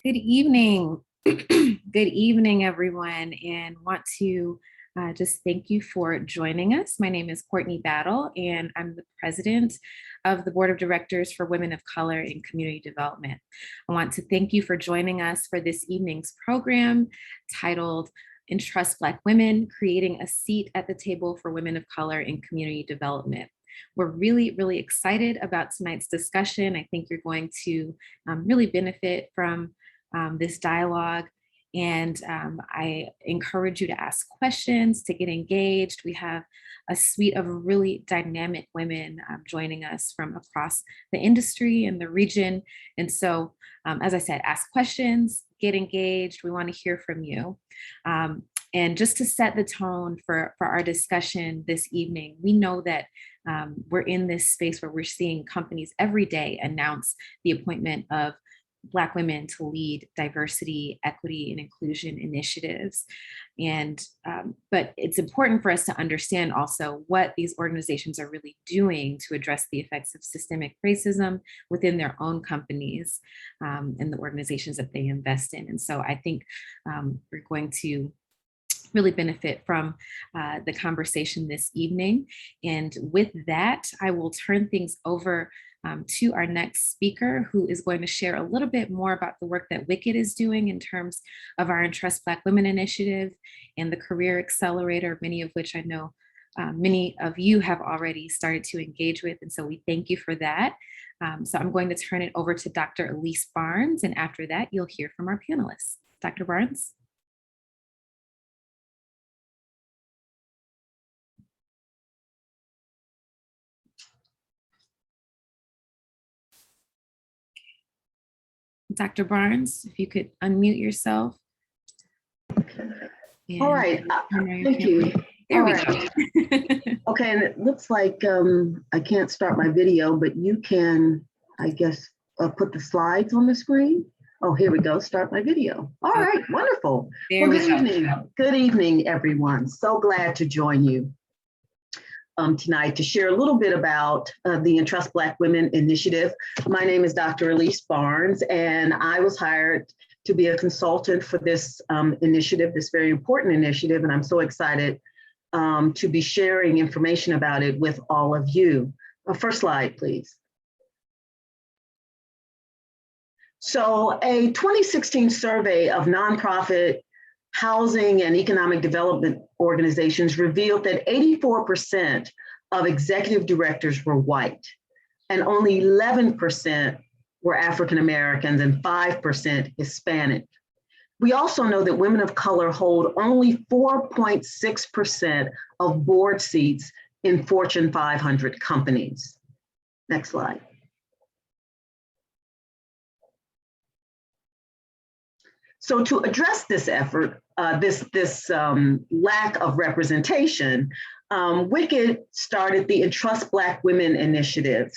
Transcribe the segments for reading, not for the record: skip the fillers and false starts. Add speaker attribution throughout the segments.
Speaker 1: Good evening. Good evening, everyone, and want to just thank you for joining us. My name is Courtney Battle, and I'm the president of the Board of Directors for Women of Color in Community Development. I want to thank you for joining us for this evening's program titled Entrust Black Women, Creating a Seat at the Table for Women of Color in Community Development. We're really, really excited about tonight's discussion. I think you're going to really benefit from this dialogue. And I encourage you to ask questions, to get engaged. We have a suite of really dynamic women joining us from across the industry and the region. And so, as I said, ask questions, get engaged. We want to hear from you. And just to set the tone for our discussion this evening, we know that we're in this space where we're seeing companies every day announce the appointment of Black women to lead diversity, equity, and inclusion initiatives. And but it's important for us to understand also what these organizations are really doing to address the effects of systemic racism within their own companies and the organizations that they invest in. And so I think we're going to really benefit from the conversation this evening. And with that, I will turn things over to our next speaker, who is going to share a little bit more about the work that WCCD is doing in terms of our Entrust Black Women initiative and the Career Accelerator, many of which I know many of you have already started to engage with. And so we thank you for that. So I'm going to turn it over to Dr. Elise Barnes. And after that, you'll hear from our panelists. Dr. Barnes. Dr. Barnes, if you could unmute yourself.
Speaker 2: All right, thank you.
Speaker 1: There we go.
Speaker 2: Okay, and it looks like I can't start my video, but you can, I guess, put the slides on the screen. Oh, here we go, start my video. All right, wonderful.
Speaker 1: There we
Speaker 2: go. Good evening, everyone. So glad to join you tonight to share a little bit about the Entrust Black Women initiative. My name is Dr. Elise Barnes, and I was hired to be a consultant for this initiative, this very important initiative, and I'm so excited to be sharing information about it with all of you. First slide, please. So a 2016 survey of nonprofit housing and economic development organizations revealed that 84% of executive directors were white, and only 11% were African Americans and 5% Hispanic. We also know that women of color hold only 4.6% of board seats in Fortune 500 companies. Next slide. So to address this effort, this lack of representation, WCCD started the Entrust Black Women initiative.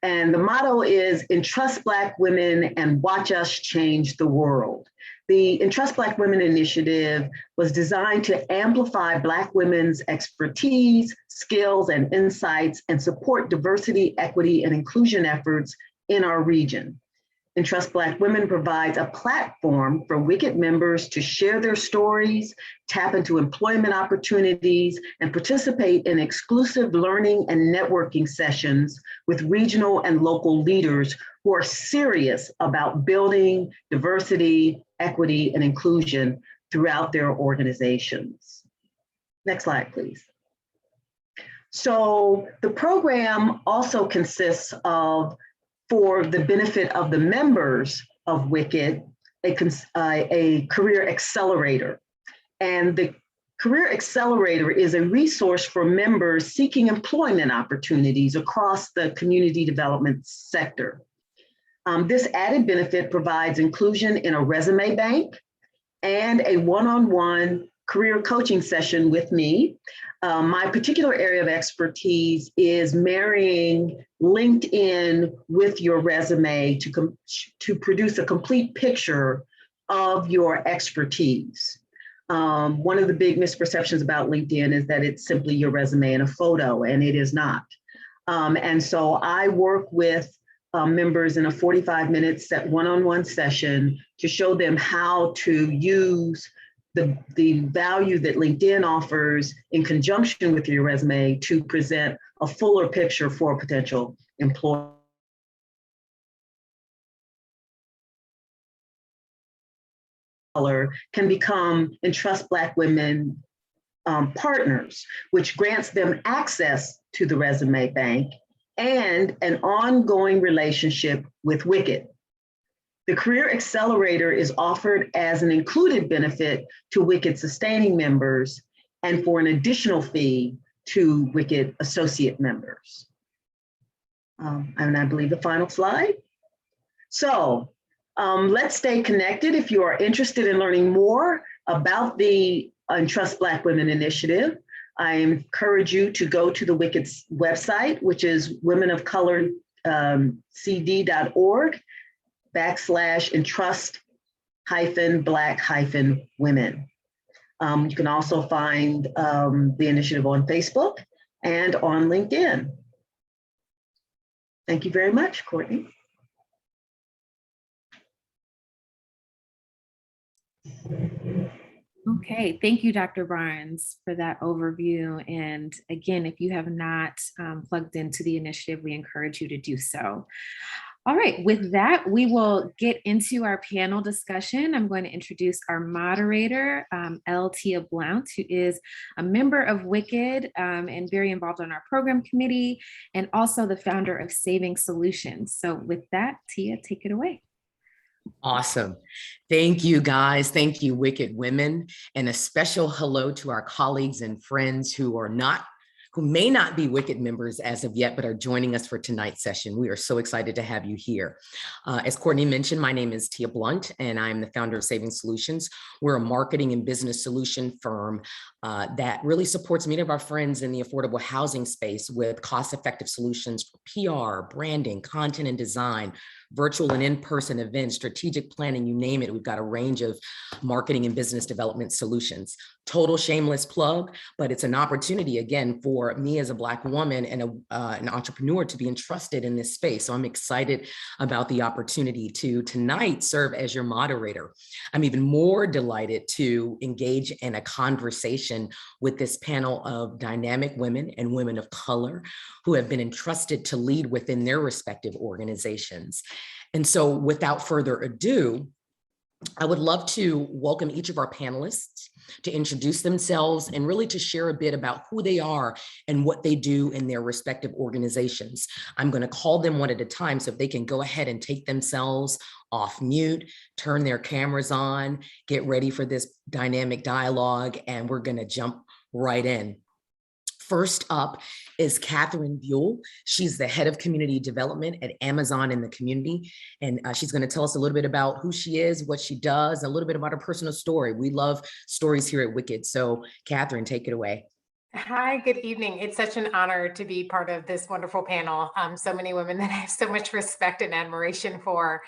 Speaker 2: And the motto is Entrust Black Women and Watch Us Change the World. The Entrust Black Women initiative was designed to amplify Black women's expertise, skills, and insights, and support diversity, equity, and inclusion efforts in our region. Entrust Black Women provides a platform for WCCD members to share their stories, tap into employment opportunities, and participate in exclusive learning and networking sessions with regional and local leaders who are serious about building diversity, equity, and inclusion throughout their organizations. Next slide, please. So the program also consists of, for the benefit of the members of WCCD, a career accelerator. And the career accelerator is a resource for members seeking employment opportunities across the community development sector. This added benefit provides inclusion in a resume bank and a one-on-one career coaching session with me. My particular area of expertise is marrying LinkedIn with your resume to produce a complete picture of your expertise. One of the big misperceptions about LinkedIn is that it's simply your resume and a photo, and it is not. And so I work with members in a 45-minute one-on-one session to show them how to use the value that LinkedIn offers in conjunction with your resume to present a fuller picture for a potential employer. Can become Entrust Black Women partners, which grants them access to the resume bank and an ongoing relationship with Wicked. The Career Accelerator is offered as an included benefit to Wicked sustaining members and for an additional fee to Wicked associate members. And I believe the final slide. So let's stay connected. If you are interested in learning more about the Entrust Black Women Initiative, I encourage you to go to the Wicked's website, which is womenofcolor.cd.org/entrust-black-women. You can also find the initiative on Facebook and on LinkedIn. Thank you very much, Courtney.
Speaker 1: Okay, thank you, Dr. Barnes, for that overview. And again, if you have not plugged into the initiative, we encourage you to do so. All right, with that, we will get into our panel discussion. I'm going to introduce our moderator, L. Tia Blount, who is a member of Wicked and very involved on our program committee, and also the founder of Saving Solutions. So with that, Tia, take it away.
Speaker 3: Awesome. Thank you, guys. Thank you, Wicked Women. And a special hello to our colleagues and friends who may not be Wicked members as of yet, but are joining us for tonight's session. We are so excited to have you here. As Courtney mentioned, my name is Tia Blount, and I'm the founder of Saving Solutions. We're a marketing and business solution firm that really supports many of our friends in the affordable housing space with cost-effective solutions for PR, branding, content and design, virtual and in-person events, strategic planning, you name it. We've got a range of marketing and business development solutions. Total shameless plug, but it's an opportunity, again, for me as a Black woman and an entrepreneur to be entrusted in this space. So I'm excited about the opportunity to tonight serve as your moderator. I'm even more delighted to engage in a conversation with this panel of dynamic women and women of color who have been entrusted to lead within their respective organizations. And so without further ado, I would love to welcome each of our panelists to introduce themselves and really to share a bit about who they are and what they do in their respective organizations. I'm going to call them one at a time, so if they can go ahead and take themselves off mute, turn their cameras on, get ready for this dynamic dialogue, and we're going to jump right in. First up is Catherine Buell. She's the head of community development at Amazon in the community. And she's going to tell us a little bit about who she is, what she does, a little bit about her personal story. We love stories here at Wicked. So Catherine, take it away.
Speaker 4: Hi, good evening. It's such an honor to be part of this wonderful panel. So many women that I have so much respect and admiration for.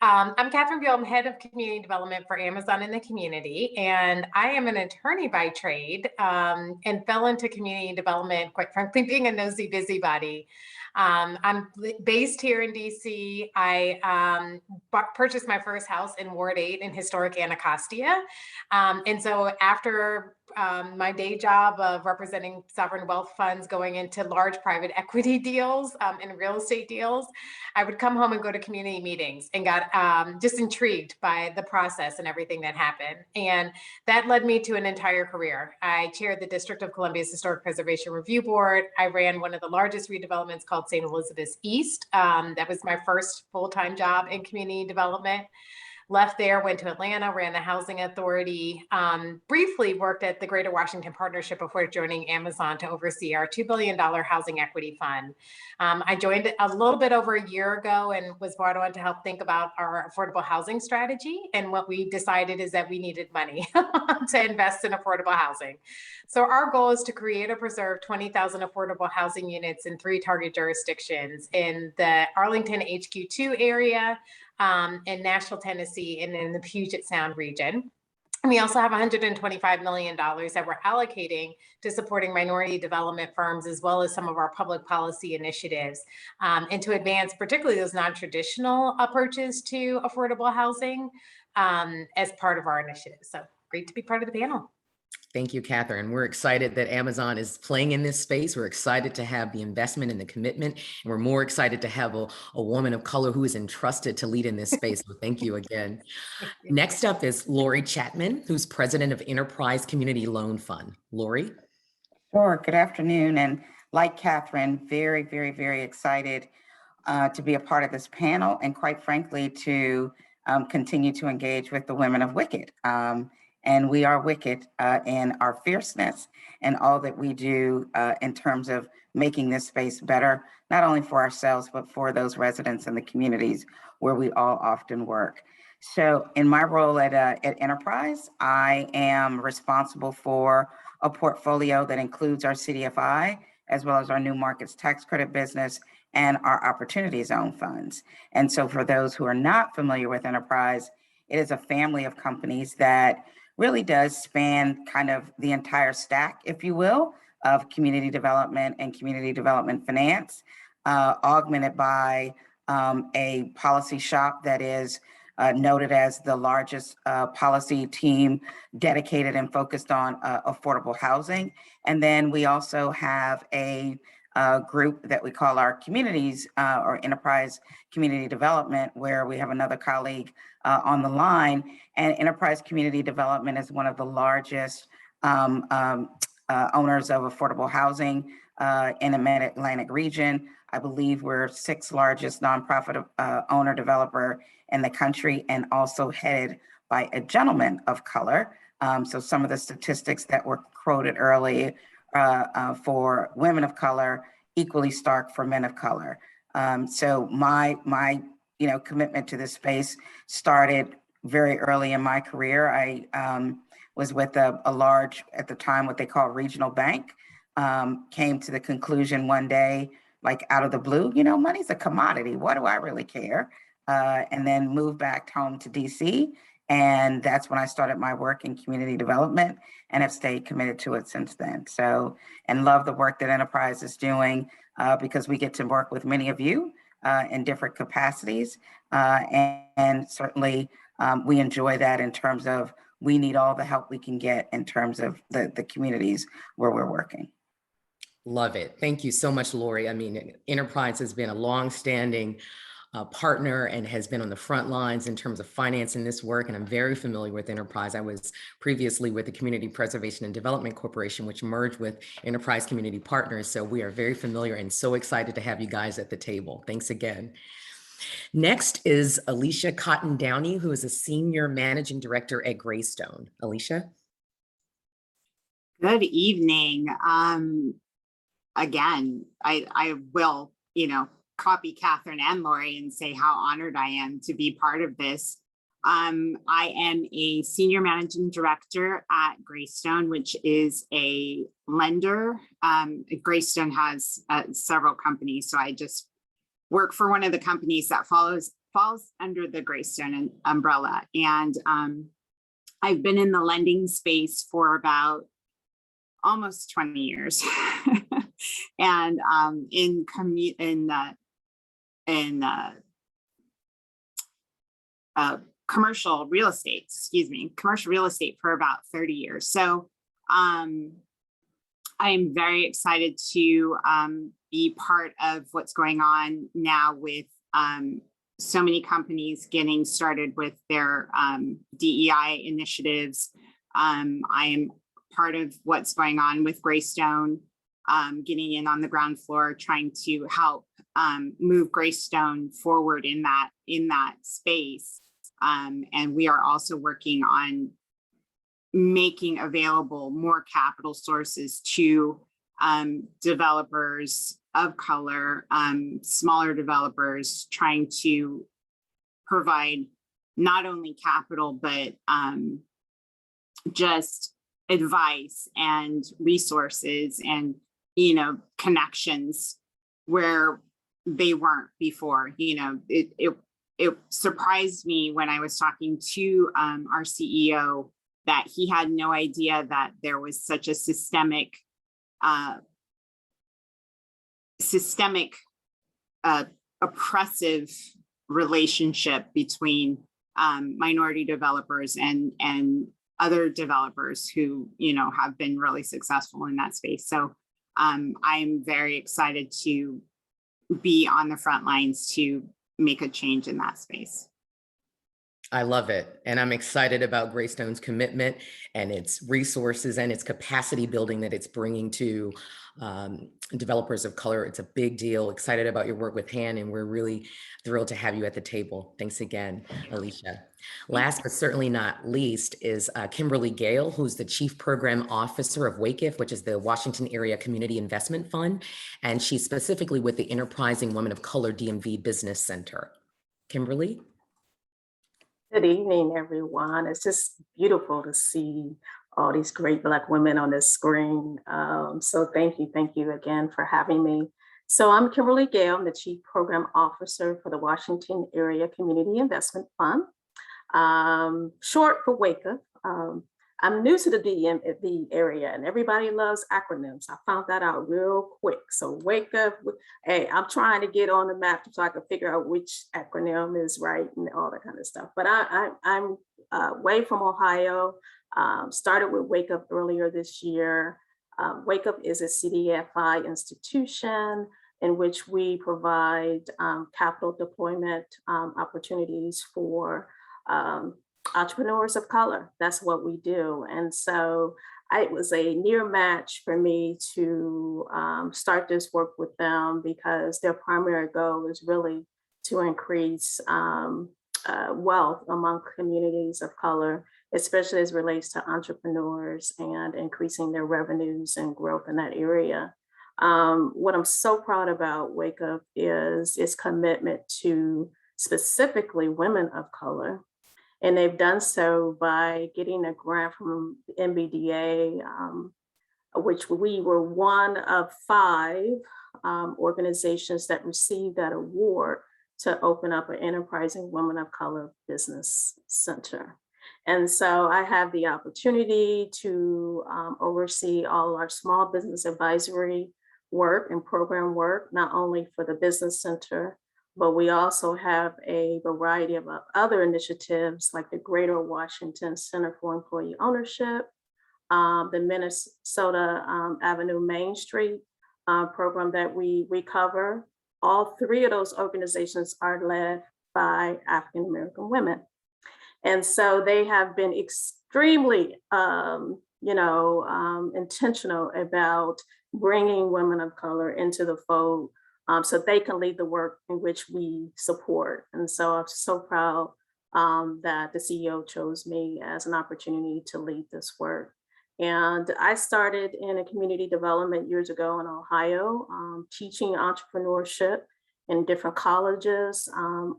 Speaker 4: I'm Catherine Buell. I'm head of community development for Amazon in the community, and I am an attorney by trade and fell into community development, quite frankly, being a nosy busybody. I'm based here in DC. I purchased my first house in Ward 8 in historic Anacostia. And so after my day job of representing sovereign wealth funds going into large private equity deals and real estate deals, I would come home and go to community meetings and got just intrigued by the process and everything that happened. And that led me to an entire career. I chaired the District of Columbia's Historic Preservation Review Board. I ran one of the largest redevelopments called St. Elizabeth's East. That was my first full-time job in community development. Left there, went to Atlanta, ran the housing authority, briefly worked at the Greater Washington Partnership before joining Amazon to oversee our $2 billion housing equity fund. I joined a little bit over a year ago and was brought on to help think about our affordable housing strategy. And what we decided is that we needed money to invest in affordable housing. So our goal is to create or preserve 20,000 affordable housing units in 3 target jurisdictions in the Arlington HQ2 area, in Nashville, Tennessee, and in the Puget Sound region. And we also have $125 million that we're allocating to supporting minority development firms, as well as some of our public policy initiatives, and to advance particularly those non-traditional approaches to affordable housing as part of our initiative. So great to be part of the panel.
Speaker 3: Thank you, Catherine. We're excited that Amazon is playing in this space. We're excited to have the investment and the commitment, and we're more excited to have a woman of color who is entrusted to lead in this space. So thank you again. Next up is Lori Chapman, who's president of Enterprise Community Loan Fund. Lori?
Speaker 5: Sure. Good afternoon. And like Catherine, very, very, very excited to be a part of this panel and quite frankly, to continue to engage with the women of Wicked. And we are Wicked in our fierceness and all that we do in terms of making this space better, not only for ourselves, but for those residents in the communities where we all often work. So in my role at Enterprise, I am responsible for a portfolio that includes our CDFI, as well as our new markets tax credit business and our opportunity zone funds. And so for those who are not familiar with Enterprise, it is a family of companies that really does span kind of the entire stack, if you will, of community development and community development finance, augmented by a policy shop that is noted as the largest policy team dedicated and focused on affordable housing. And then we also have a group that we call our communities or enterprise community development, where we have another colleague on the line. And enterprise community development is one of the largest owners of affordable housing in the Mid-Atlantic region. I believe we're 6th largest nonprofit owner developer in the country, and also headed by a gentleman of color. So some of the statistics that were quoted earlier for women of color, equally stark for men of color. So my commitment to this space started very early in my career. I was with a large, at the time, what they call regional bank. Came to the conclusion one day, like out of the blue, money's a commodity. What do I really care? And then moved back home to DC. And that's when I started my work in community development and have stayed committed to it since then. So, and love the work that Enterprise is doing because we get to work with many of you in different capacities. And certainly we enjoy that in terms of we need all the help we can get in terms of the communities where we're working.
Speaker 3: Love it. Thank you so much, Lori. I mean, Enterprise has been a long-standing partner and has been on the front lines in terms of financing this work. And I'm very familiar with Enterprise. I was previously with the Community Preservation and Development Corporation, which merged with Enterprise Community Partners. So we are very familiar and so excited to have you guys at the table. Thanks again. Next is Alicia Cotton Downey, who is a Senior Managing Director at Greystone. Alicia?
Speaker 6: Good evening. Again, I will, copy Catherine and Lori and say how honored I am to be part of this. I am a Senior Managing Director at Greystone, which is a lender. Greystone has several companies, so I just work for one of the companies that falls under the Greystone umbrella. And I've been in the lending space for about almost 20 years. And in commercial real estate, for about 30 years. So I am very excited to be part of what's going on now with so many companies getting started with their DEI initiatives. I am part of what's going on with Greystone, getting in on the ground floor, trying to help move Greystone forward in that space. And we are also working on making available more capital sources to developers of color, smaller developers, trying to provide not only capital, but just advice and resources and connections where they weren't before. It surprised me when I was talking to our CEO that he had no idea that there was such a systemic oppressive relationship between minority developers and other developers who, have been really successful in that space. So I'm very excited to be on the front lines to make a change in that space.
Speaker 3: I love it. And I'm excited about Greystone's commitment and its resources and its capacity building that it's bringing to developers of color. It's a big deal. Excited about your work with Han, and we're really thrilled to have you at the table. Thanks again, Alicia. Last but certainly not least is Kimberly Gale, who's the Chief Program Officer of WAKIF, which is the Washington Area Community Investment Fund. And she's specifically with the Enterprising Women of Color DMV Business Center. Kimberly?
Speaker 7: Good evening, everyone. It's just beautiful to see all these great Black women on this screen. So thank you again for having me. So I'm Kimberly Gale, I'm the Chief Program Officer for the Washington Area Community Investment Fund, short for WAKIF. I'm new to the DMV area and everybody loves acronyms. I found that out real quick. So WAKIF, hey, I'm trying to get on the map so I can figure out which acronym is right and all that kind of stuff. But I'm way from Ohio, started with WAKIF earlier this year. WAKIF is a CDFI institution in which we provide capital deployment opportunities for entrepreneurs of color. That's what we do. And so it was a near match for me to start this work with them because their primary goal is really to increase wealth among communities of color, especially as it relates to entrepreneurs and increasing their revenues and growth in that area. What I'm so proud about WAKIF is its commitment to specifically women of color. And they've done so by getting a grant from NBDA, which we were one of 5 organizations that received that award to open up an Enterprising Women of Color Business Center. And so I have the opportunity to oversee all our small business advisory work and program work, not only for the Business Center, but we also have a variety of other initiatives like the Greater Washington Center for Employee Ownership, the Minnesota Avenue Main Street program that we cover. All 3 of those organizations are led by African American women. And so they have been extremely, intentional about bringing women of color into the fold so they can lead the work in which we support. And so I'm so proud that the CEO chose me as an opportunity to lead this work. And I started in a community development years ago in Ohio, teaching entrepreneurship in different colleges,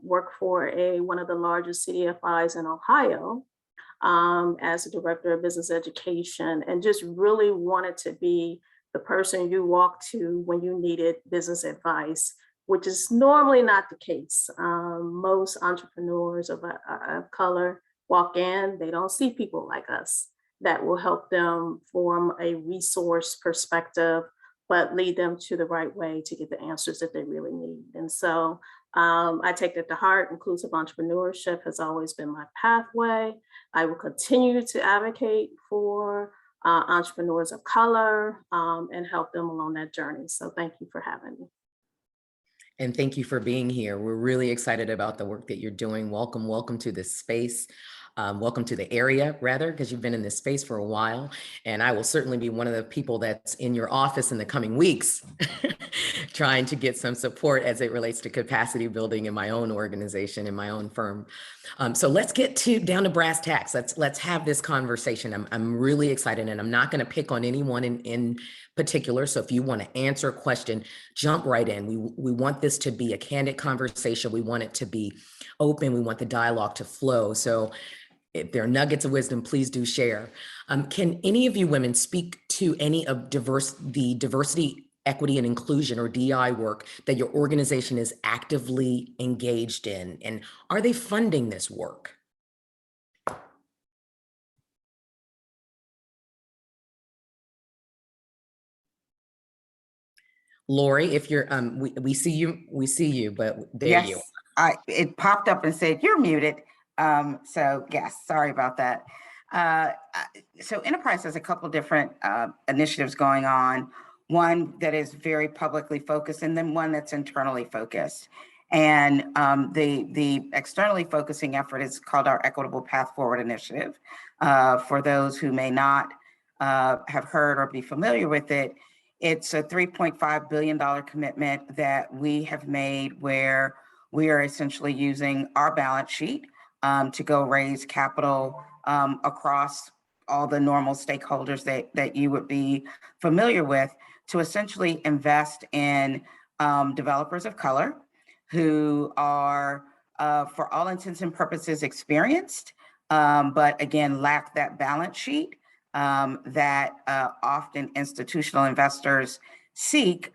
Speaker 7: worked for one of the largest CDFIs in Ohio as a director of business education, and just really wanted to be the person you walk to when you needed business advice, which is normally not the case. Most entrepreneurs of color walk in, they don't see people like us that will help them form a resource perspective, but lead them to the right way to get the answers that they really need. And so I take that to heart. Inclusive entrepreneurship has always been my pathway. I will continue to advocate for entrepreneurs of color and help them along that journey. So thank you for having me.
Speaker 3: And thank you for being here. We're really excited about the work that you're doing. Welcome to this space. Welcome to the area, rather, because you've been in this space for a while. And I will certainly be one of the people that's in your office in the coming weeks, trying to get some support as it relates to capacity building in my own organization, in my own firm. So let's get down to brass tacks. Let's have this conversation. I'm really excited, and I'm not going to pick on anyone in particular. So if you want to answer a question, jump right in. We want this to be a candid conversation. We want it to be open. We want the dialogue to flow. So if there are nuggets of wisdom, please do share. Can any of you women speak to any of the diversity, equity, and inclusion, or DI work that your organization is actively engaged in? And are they funding this work? Lori, if you're, we see you, but there you are.
Speaker 5: It popped up and said, you're muted. So yes, sorry about that. So Enterprise has a couple different initiatives going on. One that is very publicly focused, and then one that's internally focused. And the externally focusing effort is called our Equitable Path Forward Initiative. For those who may not have heard or be familiar with it, it's a $3.5 billion commitment that we have made where we are essentially using our balance sheet to go raise capital across all the normal stakeholders that you would be familiar with to essentially invest in developers of color who are, for all intents and purposes, experienced, but again, lack that balance sheet that often institutional investors seek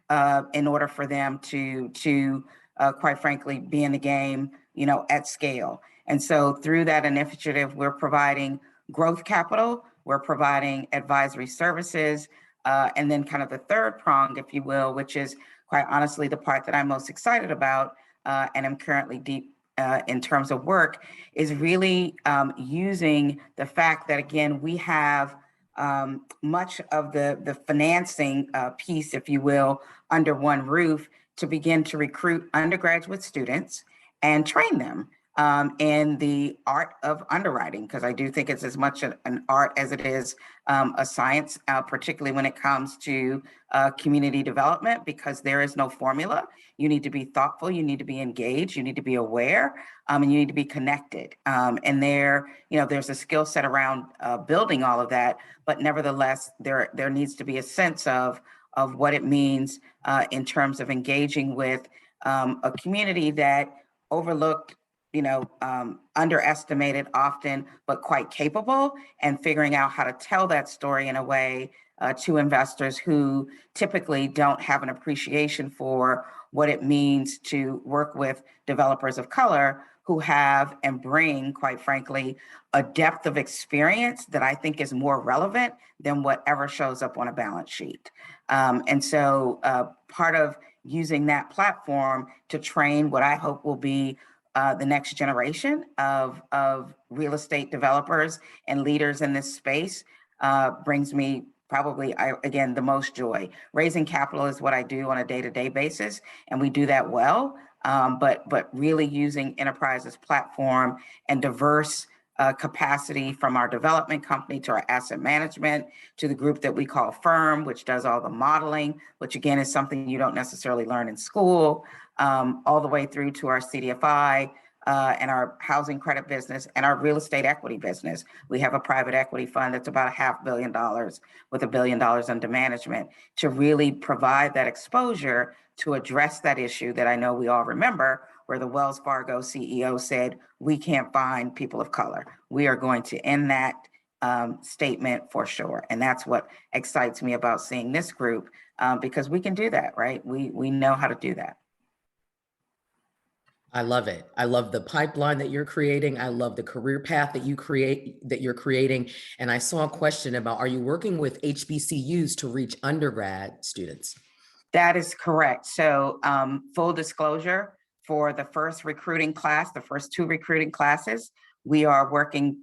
Speaker 5: in order for them to quite frankly, be in the game, at scale. And so through that initiative, we're providing growth capital, we're providing advisory services, and then kind of the third prong, if you will, which is quite honestly the part that I'm most excited about, and I'm currently deep in terms of work, is really using the fact that, again, we have much of the financing piece, if you will, under one roof to begin to recruit undergraduate students and train them in the art of underwriting, because I do think it's as much an art as it is a science, particularly when it comes to community development, because there is no formula. You need to be thoughtful, you need to be engaged, you need to be aware, and you need to be connected. And there's a skill set around building all of that, but nevertheless, there needs to be a sense of what it means in terms of engaging with a community that overlooked, underestimated often, but quite capable, and figuring out how to tell that story in a way to investors who typically don't have an appreciation for what it means to work with developers of color who have and bring, quite frankly, a depth of experience that I think is more relevant than whatever shows up on a balance sheet. And so part of using that platform to train what I hope will be the next generation of real estate developers and leaders in this space brings me probably, again, the most joy. Raising capital is what I do on a day-to-day basis, and we do that well. But really using Enterprise's platform and diverse capacity from our development company to our asset management to the group that we call Firm, which does all the modeling, which again is something you don't necessarily learn in school, all the way through to our CDFI and our housing credit business and our real estate equity business. We have a private equity fund that's about $500 million with $1 billion under management to really provide that exposure to address that issue that I know we all remember, where the Wells Fargo CEO said, we can't find people of color. We are going to end that statement for sure. And that's what excites me about seeing this group, because we can do that, right? We know how to do that.
Speaker 3: I love it. I love the pipeline that you're creating. I love the career path that you're creating. And I saw a question about, are you working with HBCUs to reach undergrad students?
Speaker 5: That is correct. So full disclosure, for the first recruiting class, the first 2 recruiting classes, we are working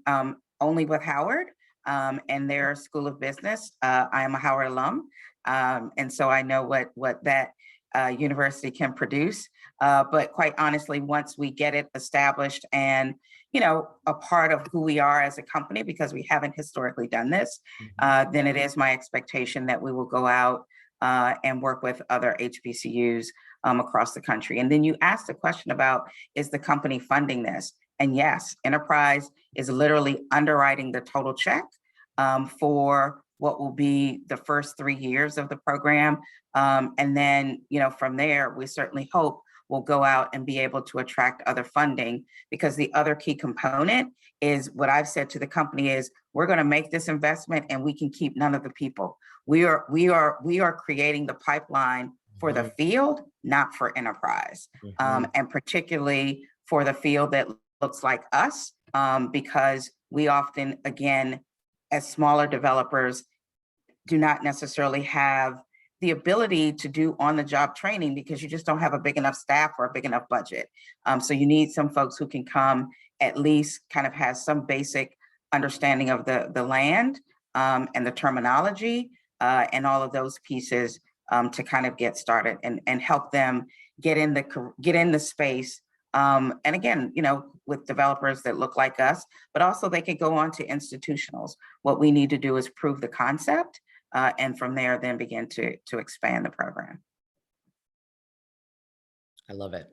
Speaker 5: only with Howard and their School of Business. I am a Howard alum. And so I know what that university can produce. But quite honestly, once we get it established and, a part of who we are as a company, because we haven't historically done this, then it is my expectation that we will go out and work with other HBCUs across the country. And then you asked the question about, is the company funding this? And yes, Enterprise is literally underwriting the total check for what will be the first 3 years of the program. And then, from there, we certainly hope we'll go out and be able to attract other funding, because the other key component is what I've said to the company is, we're going to make this investment and we can keep none of the people. We are creating the pipeline for the field, not for Enterprise, and particularly for the field that looks like us, because we often, again, as smaller developers, do not necessarily have the ability to do on-the-job training because you just don't have a big enough staff or a big enough budget. So you need some folks who can come, at least kind of have some basic understanding of the land and the terminology and all of those pieces to kind of get started and help them get in the space. And again, with developers that look like us, but also they could go on to institutionals. What we need to do is prove the concept and from there then begin to expand the program.
Speaker 3: I love it.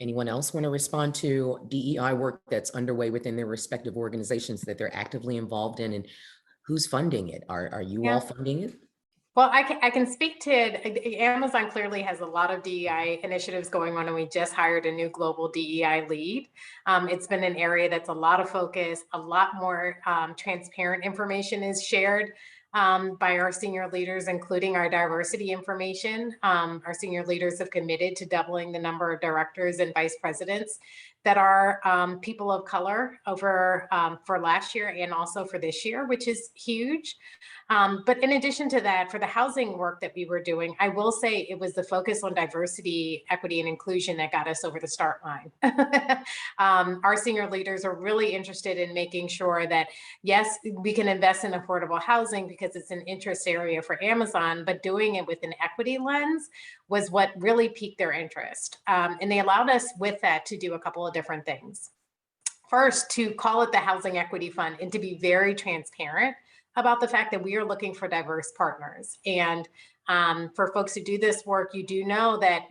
Speaker 3: Anyone else want to respond to DEI work that's underway within their respective organizations that they're actively involved in, and who's funding it? Are you all funding it?
Speaker 4: Well, I can speak to it. Amazon clearly has a lot of DEI initiatives going on, and we just hired a new global DEI lead. It's been an area that's a lot of focus, a lot more transparent information is shared by our senior leaders, including our diversity information. Our senior leaders have committed to doubling the number of directors and vice presidents that are people of color over for last year and also for this year, which is huge. But in addition to that, for the housing work that we were doing, I will say it was the focus on diversity, equity, and inclusion that got us over the start line. Our senior leaders are really interested in making sure that, yes, we can invest in affordable housing because it's an interest area for Amazon, but doing it with an equity lens was what really piqued their interest. And they allowed us with that to do a couple of different things. First, to call it the Housing Equity Fund and to be very transparent about the fact that we are looking for diverse partners. And for folks who do this work, you do know that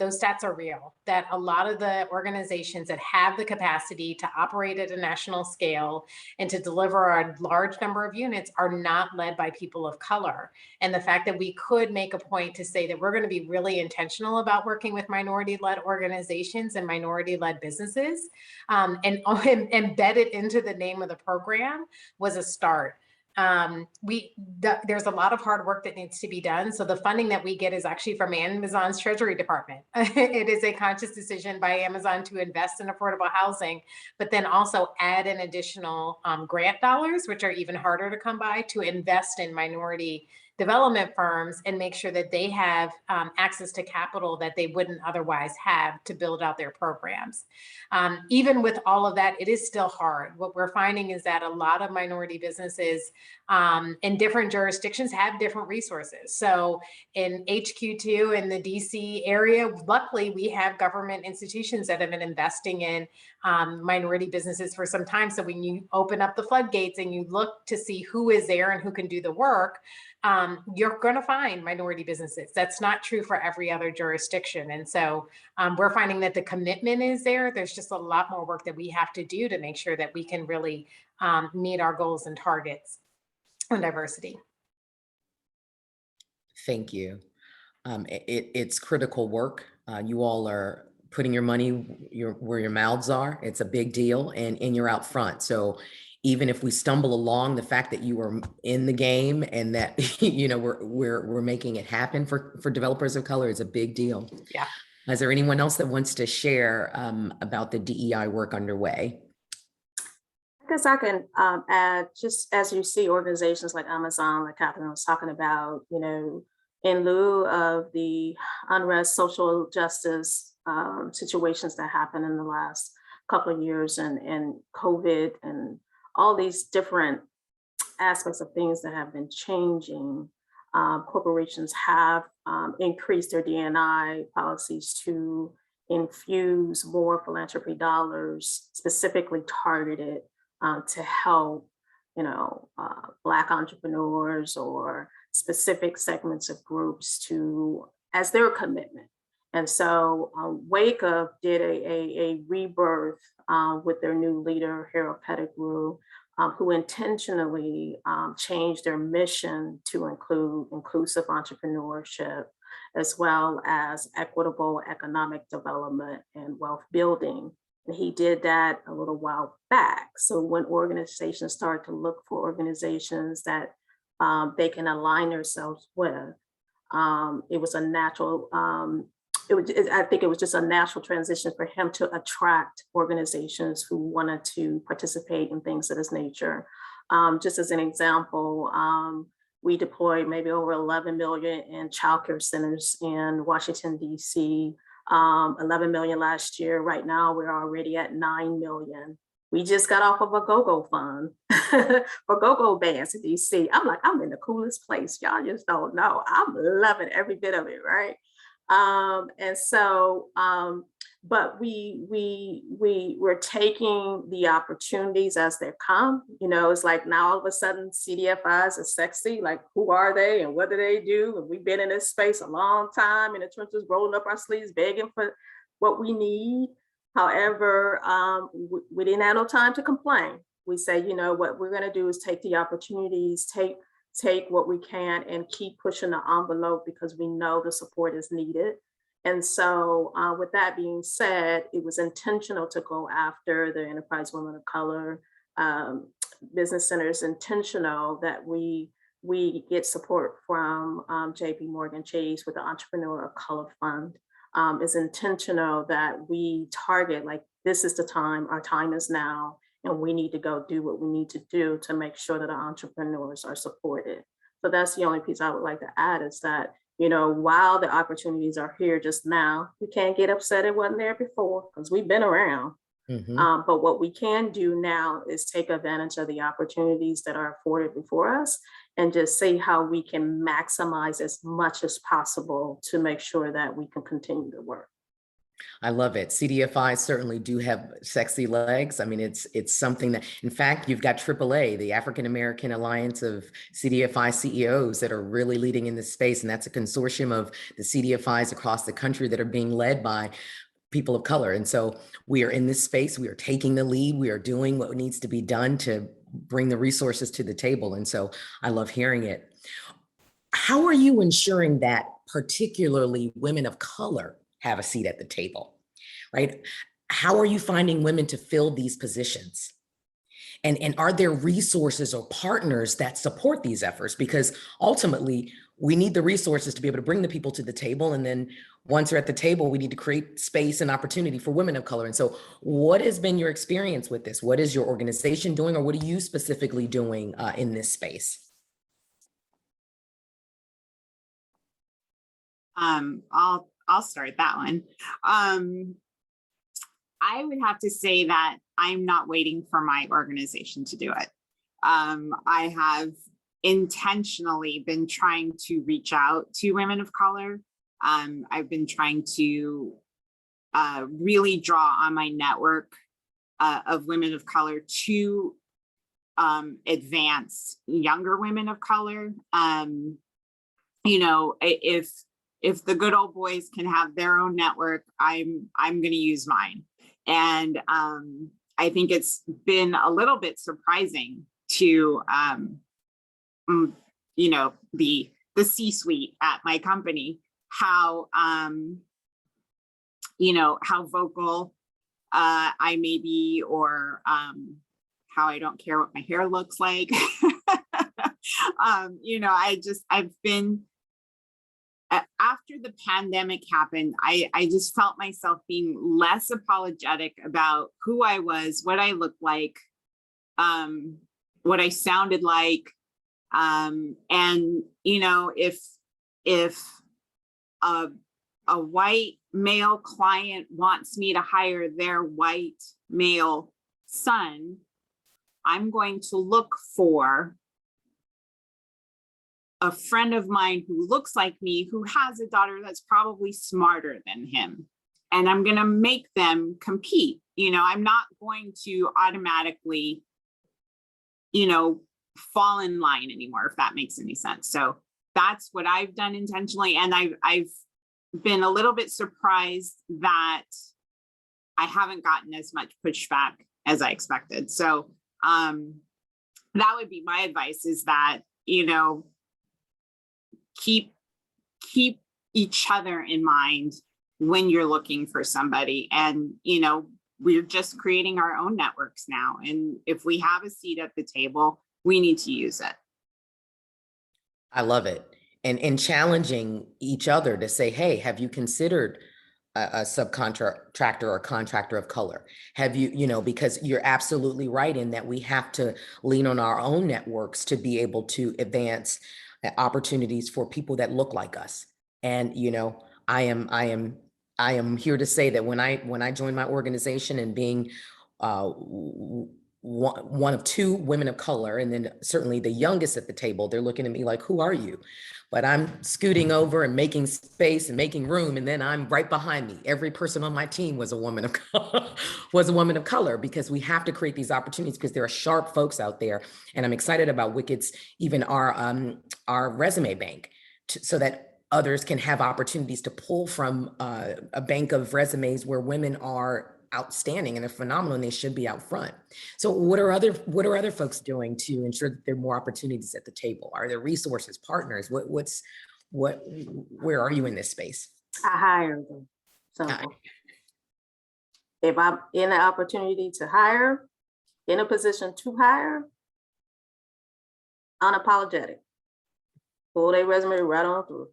Speaker 4: those stats are real, that a lot of the organizations that have the capacity to operate at a national scale and to deliver a large number of units are not led by people of color. And the fact that we could make a point to say that we're going to be really intentional about working with minority-led organizations and minority-led businesses and embed it into the name of the program was a start. There's a lot of hard work that needs to be done. So the funding that we get is actually from Amazon's Treasury Department. It is a conscious decision by Amazon to invest in affordable housing, but then also add an additional grant dollars, which are even harder to come by, to invest in minority development firms and make sure that they have access to capital that they wouldn't otherwise have to build out their programs. Even with all of that, it is still hard. What we're finding is that a lot of minority businesses in different jurisdictions have different resources. So in HQ2 in the DC area, luckily we have government institutions that have been investing in minority businesses for some time. So when you open up the floodgates and you look to see who is there and who can do the work, you're going to find minority businesses. That's not true for every other jurisdiction. And so we're finding that the commitment is there. There's just a lot more work that we have to do to make sure that we can really meet our goals and targets on diversity.
Speaker 3: Thank you. It's critical work. You all are putting your money where your mouths are. It's a big deal, and you're out front. So even if we stumble along, the fact that you are in the game and that we're making it happen for developers of color is a big deal.
Speaker 4: Yeah.
Speaker 3: Is there anyone else that wants to share about the DEI work underway?
Speaker 7: I guess I can add, just as you see organizations like Amazon, like Catherine was talking about, in lieu of the unrest, social justice situations that happened in the last couple of years and COVID and all these different aspects of things that have been changing, corporations have increased their D&I policies to infuse more philanthropy dollars specifically targeted to help, Black entrepreneurs or specific segments of groups as their commitment. And so Wake Up did a rebirth with their new leader, Harold Pettigrew, who intentionally changed their mission to include inclusive entrepreneurship, as well as equitable economic development and wealth building. And he did that a little while back. So when organizations start to look for organizations that they can align themselves with, it was a natural, I think it was just a natural transition for him to attract organizations who wanted to participate in things of this nature. Just as an example, we deployed maybe over 11 million in childcare centers in Washington, DC, 11 million last year. Right now, we're already at 9 million We just got off of a go-go fund for go-go bands in DC. I'm like, I'm in the coolest place. Y'all just don't know. I'm loving every bit of it, right? And so, but we're taking the opportunities as they come. You know, it's like now all of a sudden CDFIs are sexy. Like, who are they and what do they do? And we've been in this space a long time, and in terms of rolling up our sleeves, begging for what we need. However, we didn't have no time to complain. We say, you know, what we're going to do is take the opportunities, take what we can, and keep pushing the envelope because we know the support is needed. And so with that being said, it was intentional to go after the Enterprise Women of Color Business Centers, intentional that we get support from JP Morgan Chase with the Entrepreneur of Color Fund. Is intentional that we target, like, this is the time, our time is now, and we need to go do what we need to do to make sure that our entrepreneurs are supported. So that's the only piece I would like to add, is that, you know, while the opportunities are here just now, we can't get upset it wasn't there before, because we've been around. But what we can do now is take advantage of the opportunities that are afforded before us and just see how we can maximize as much as possible to make sure that we can continue to work.
Speaker 3: I love it. CDFIs certainly do have sexy legs. I mean, it's something that, in fact, you've got AAA, the African American Alliance of CDFI CEOs, that are really leading in this space. And that's a consortium of the CDFIs across the country that are being led by people of color. And so we are in this space, we are taking the lead, we are doing what needs to be done to bring the resources to the table. And so I love hearing it. How are you ensuring that particularly women of color have a seat at the table, right? How are you finding women to fill these positions? And are there resources or partners that support these efforts? Because ultimately, we need the resources to be able to bring the people to the table. And then once they're at the table, we need to create space and opportunity for women of color. And so what has been your experience with this? What is your organization doing, or what are you specifically doing in this space?
Speaker 6: I'll start that one. I would have to say that I'm not waiting for my organization to do it. I have intentionally been trying to reach out to women of color. I've been trying to really draw on my network of women of color to advance younger women of color. You know, if the good old boys can have their own network, I'm going to use mine. And I think it's been a little bit surprising to, you know, the C-suite at my company, how, you know, how vocal I may be, or how I don't care what my hair looks like. You know, I've been, after the pandemic happened, I just felt myself being less apologetic about who I was, what I looked like, what I sounded like. And, you know, if a white male client wants me to hire their white male son, I'm going to look for a friend of mine who looks like me, who has a daughter that's probably smarter than him. And I'm going to make them compete. You know, I'm not going to automatically, you know, fall in line anymore, if that makes any sense. So that's what I've done intentionally. And I've been a little bit surprised that I haven't gotten as much pushback as I expected. So that would be my advice, is that, you know, keep each other in mind when you're looking for somebody. And, you know, we're just creating our own networks now. And if we have a seat at the table, we need to use it.
Speaker 3: I love it. And challenging each other to say, hey, have you considered a subcontractor or contractor of color? Have you, you know, because you're absolutely right in that we have to lean on our own networks to be able to advance opportunities for people that look like us. And, you know, I am here to say that when I joined my organization, and being one of two women of color, and then certainly the youngest at the table. They're looking at me like, who are you? But I'm scooting over and making space and making room, and then I'm right behind me. Every person on my team was a woman of color, because we have to create these opportunities, because there are sharp folks out there. And I'm excited about Wicked's, even our resume bank, so that others can have opportunities to pull from a bank of resumes where women are outstanding and they're phenomenal, and they should be out front. So what are other folks doing to ensure that there are more opportunities at the table? Are there resources, partners? Where are you in this space?
Speaker 7: I hire them. Simple. If I'm in an opportunity to hire, in a position to hire, unapologetic. Pull their resume right on through.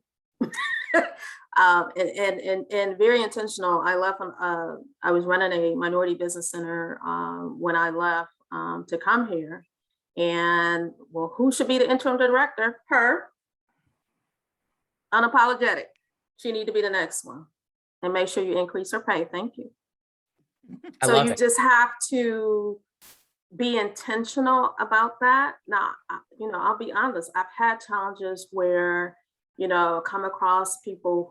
Speaker 7: And very intentional. I left. I was running a minority business center when I left to come here. And well, who should be the interim director? Her. Unapologetic. She need to be the next one. And make sure you increase her pay. Thank you. So you just have to be intentional about that. Now, I'll be honest. I've had challenges where, come across people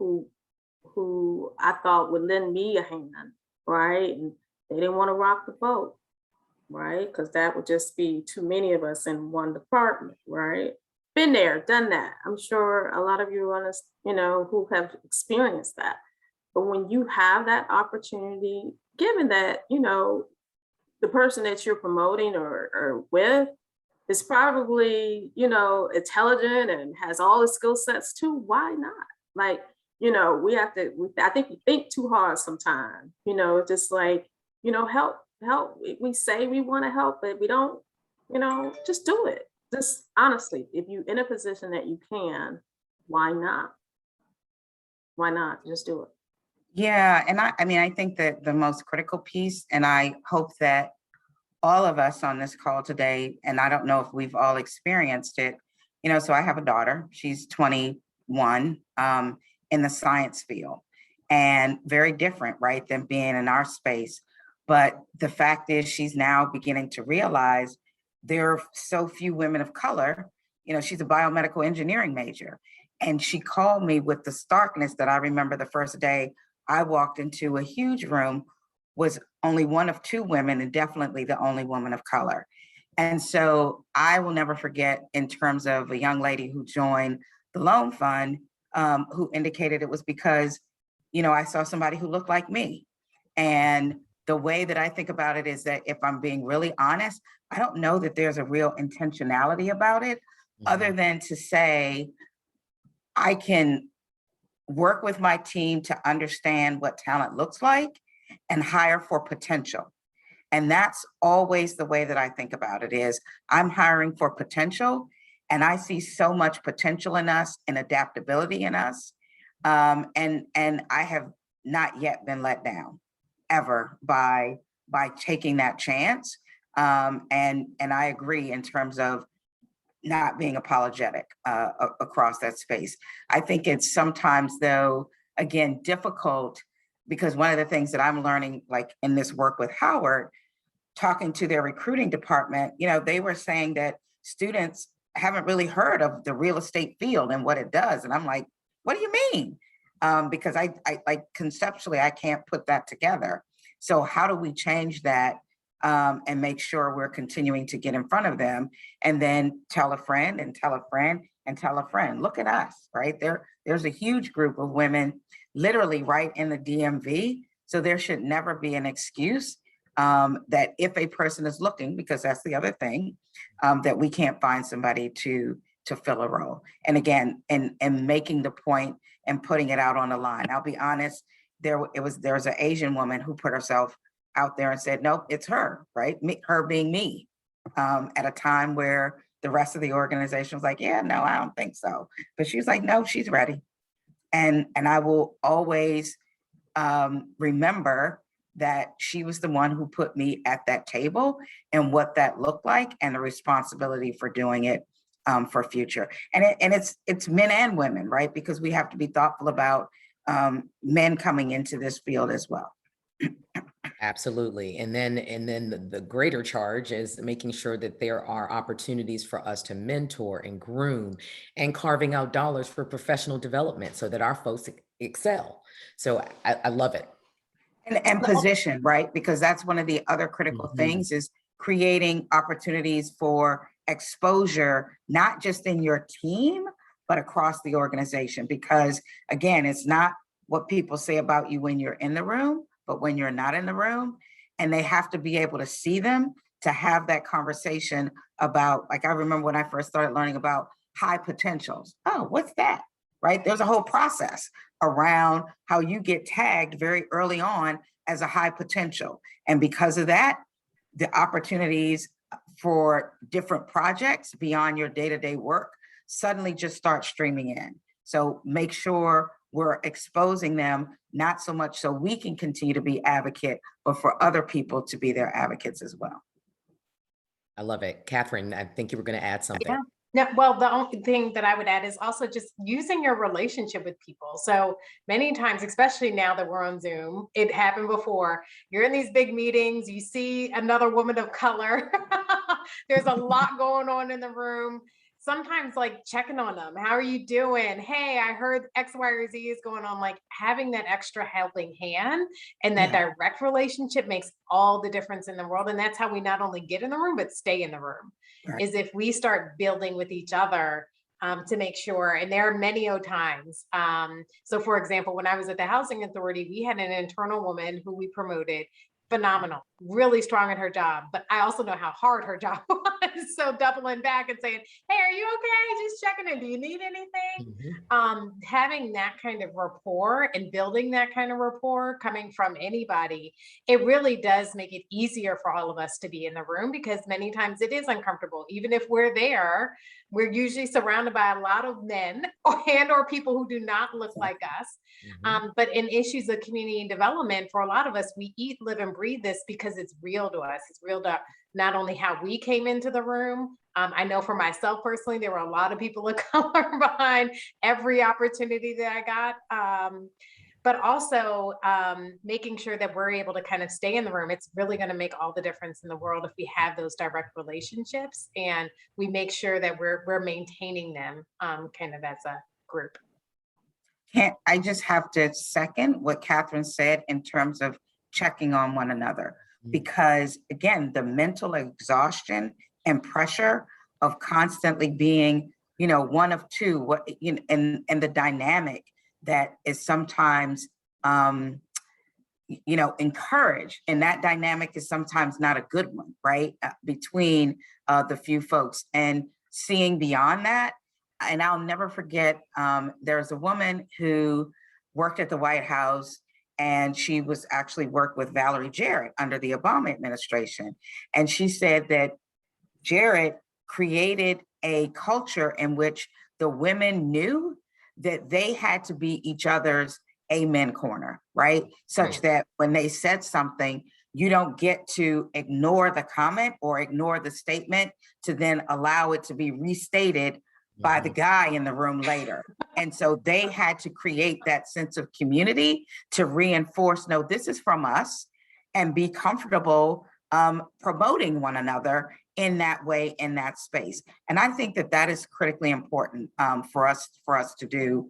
Speaker 7: who I thought would lend me a hand, right? And they didn't want to rock the boat, right? Because that would just be too many of us in one department, right? Been there, done that. I'm sure a lot of you on this, who have experienced that. But when you have that opportunity, given that, the person that you're promoting or with is probably, intelligent and has all the skill sets too, why not? Like, I think we think too hard sometimes, just like, help. We say we want to help, but we don't, just do it. Just honestly, if you're in a position that you can, why not? Why not? Just do it.
Speaker 5: Yeah, and I think that the most critical piece, and I hope that all of us on this call today, and I don't know if we've all experienced it, so I have a daughter, she's 21, in the science field, and very different, right, than being in our space. But the fact is, she's now beginning to realize there are so few women of color. She's a biomedical engineering major. And she called me with the starkness that I remember the first day I walked into a huge room, was only one of two women, and definitely the only woman of color. And so I will never forget, in terms of a young lady who joined the loan fund, who indicated it was because, I saw somebody who looked like me. And the way that I think about it is that, if I'm being really honest, I don't know that there's a real intentionality about it, other than to say, I can work with my team to understand what talent looks like and hire for potential. And that's always the way that I think about it. Is I'm hiring for potential, and I see so much potential in us and adaptability in us. And I have not yet been let down ever by taking that chance. And I agree in terms of not being apologetic across that space. I think it's sometimes, though, again, difficult, because one of the things that I'm learning, like in this work with Howard, talking to their recruiting department, they were saying that students haven't really heard of the real estate field and what it does. And I'm like, what do you mean? Because I like conceptually, I can't put that together. So how do we change that and make sure we're continuing to get in front of them, and then tell a friend and tell a friend and tell a friend, look at us, right? There's a huge group of women literally right in the DMV. So there should never be an excuse that if a person is looking, because that's the other thing, that we can't find somebody to fill a role. And again, and making the point and putting it out on the line. I'll be honest, there was an Asian woman who put herself out there and said, nope, it's her, right? Her being me, at a time where the rest of the organization was like, yeah, no, I don't think so. But she's like, no, she's ready. And I will always remember that she was the one who put me at that table, and what that looked like, and the responsibility for doing it for future. And it's men and women, right? Because we have to be thoughtful about men coming into this field as well.
Speaker 3: Absolutely. And then the greater charge is making sure that there are opportunities for us to mentor and groom and carving out dollars for professional development so that our folks excel. So I love it.
Speaker 5: And position, right? Because that's one of the other critical
Speaker 3: Mhm.
Speaker 5: things is creating opportunities for exposure, not just in your team, but across the organization. Because again, it's not what people say about you when you're in the room, but when you're not in the room. And they have to be able to see them to have that conversation about, like, I remember when I first started learning about high potentials. Oh, what's that? Right? There's a whole process around how you get tagged very early on as a high potential. And because of that, the opportunities for different projects beyond your day-to-day work suddenly just start streaming in. So make sure we're exposing them, not so much so we can continue to be advocate, but for other people to be their advocates as well.
Speaker 3: I love it. Catherine, I think you were going to add something.
Speaker 4: Yeah. No, well, the only thing that I would add is also just using your relationship with people. So many times, especially now that we're on Zoom, it happened before. You're in these big meetings, you see another woman of color. There's a lot going on in the room. Sometimes like checking on them. How are you doing? Hey, I heard X, Y, or Z is going on. Like having that extra helping hand and that direct relationship makes all the difference in the world. And that's how we not only get in the room, but stay in the room. Right. Is if we start building with each other to make sure, and there are many times. So for example, when I was at the Housing Authority, we had an internal woman who we promoted, phenomenal, really strong at her job, but I also know how hard her job was. So doubling back and saying, hey, are you okay? Just checking in. Do you need anything? Mm-hmm. Having that kind of rapport and building that kind of rapport coming from anybody, it really does make it easier for all of us to be in the room, because many times it is uncomfortable. Even if we're there, we're usually surrounded by a lot of men or people who do not look like us. Mm-hmm. But in issues of community development, for a lot of us, we eat, live, and breathe this because it's real to us. It's real to not only how we came into the room. I know for myself personally, there were a lot of people of color behind every opportunity that I got. But also making sure that we're able to kind of stay in the room. It's really going to make all the difference in the world if we have those direct relationships and we make sure that we're maintaining them kind of as a group.
Speaker 5: I just have to second what Catherine said in terms of checking on one another, because again, the mental exhaustion and pressure of constantly being, one of two, and the dynamic that is sometimes, encouraged, and that dynamic is sometimes not a good one, right? Between the few folks, and seeing beyond that. And I'll never forget, there's a woman who worked at the White House, and she was actually worked with Valerie Jarrett under the Obama administration. And she said that Jarrett created a culture in which the women knew that they had to be each other's amen corner, right? Such that when they said something, you don't get to ignore the comment or ignore the statement to then allow it to be restated by the guy in the room later. And so they had to create that sense of community to reinforce, no, this is from us, and be comfortable promoting one another in that way, in that space. And I think that that is critically important for us to do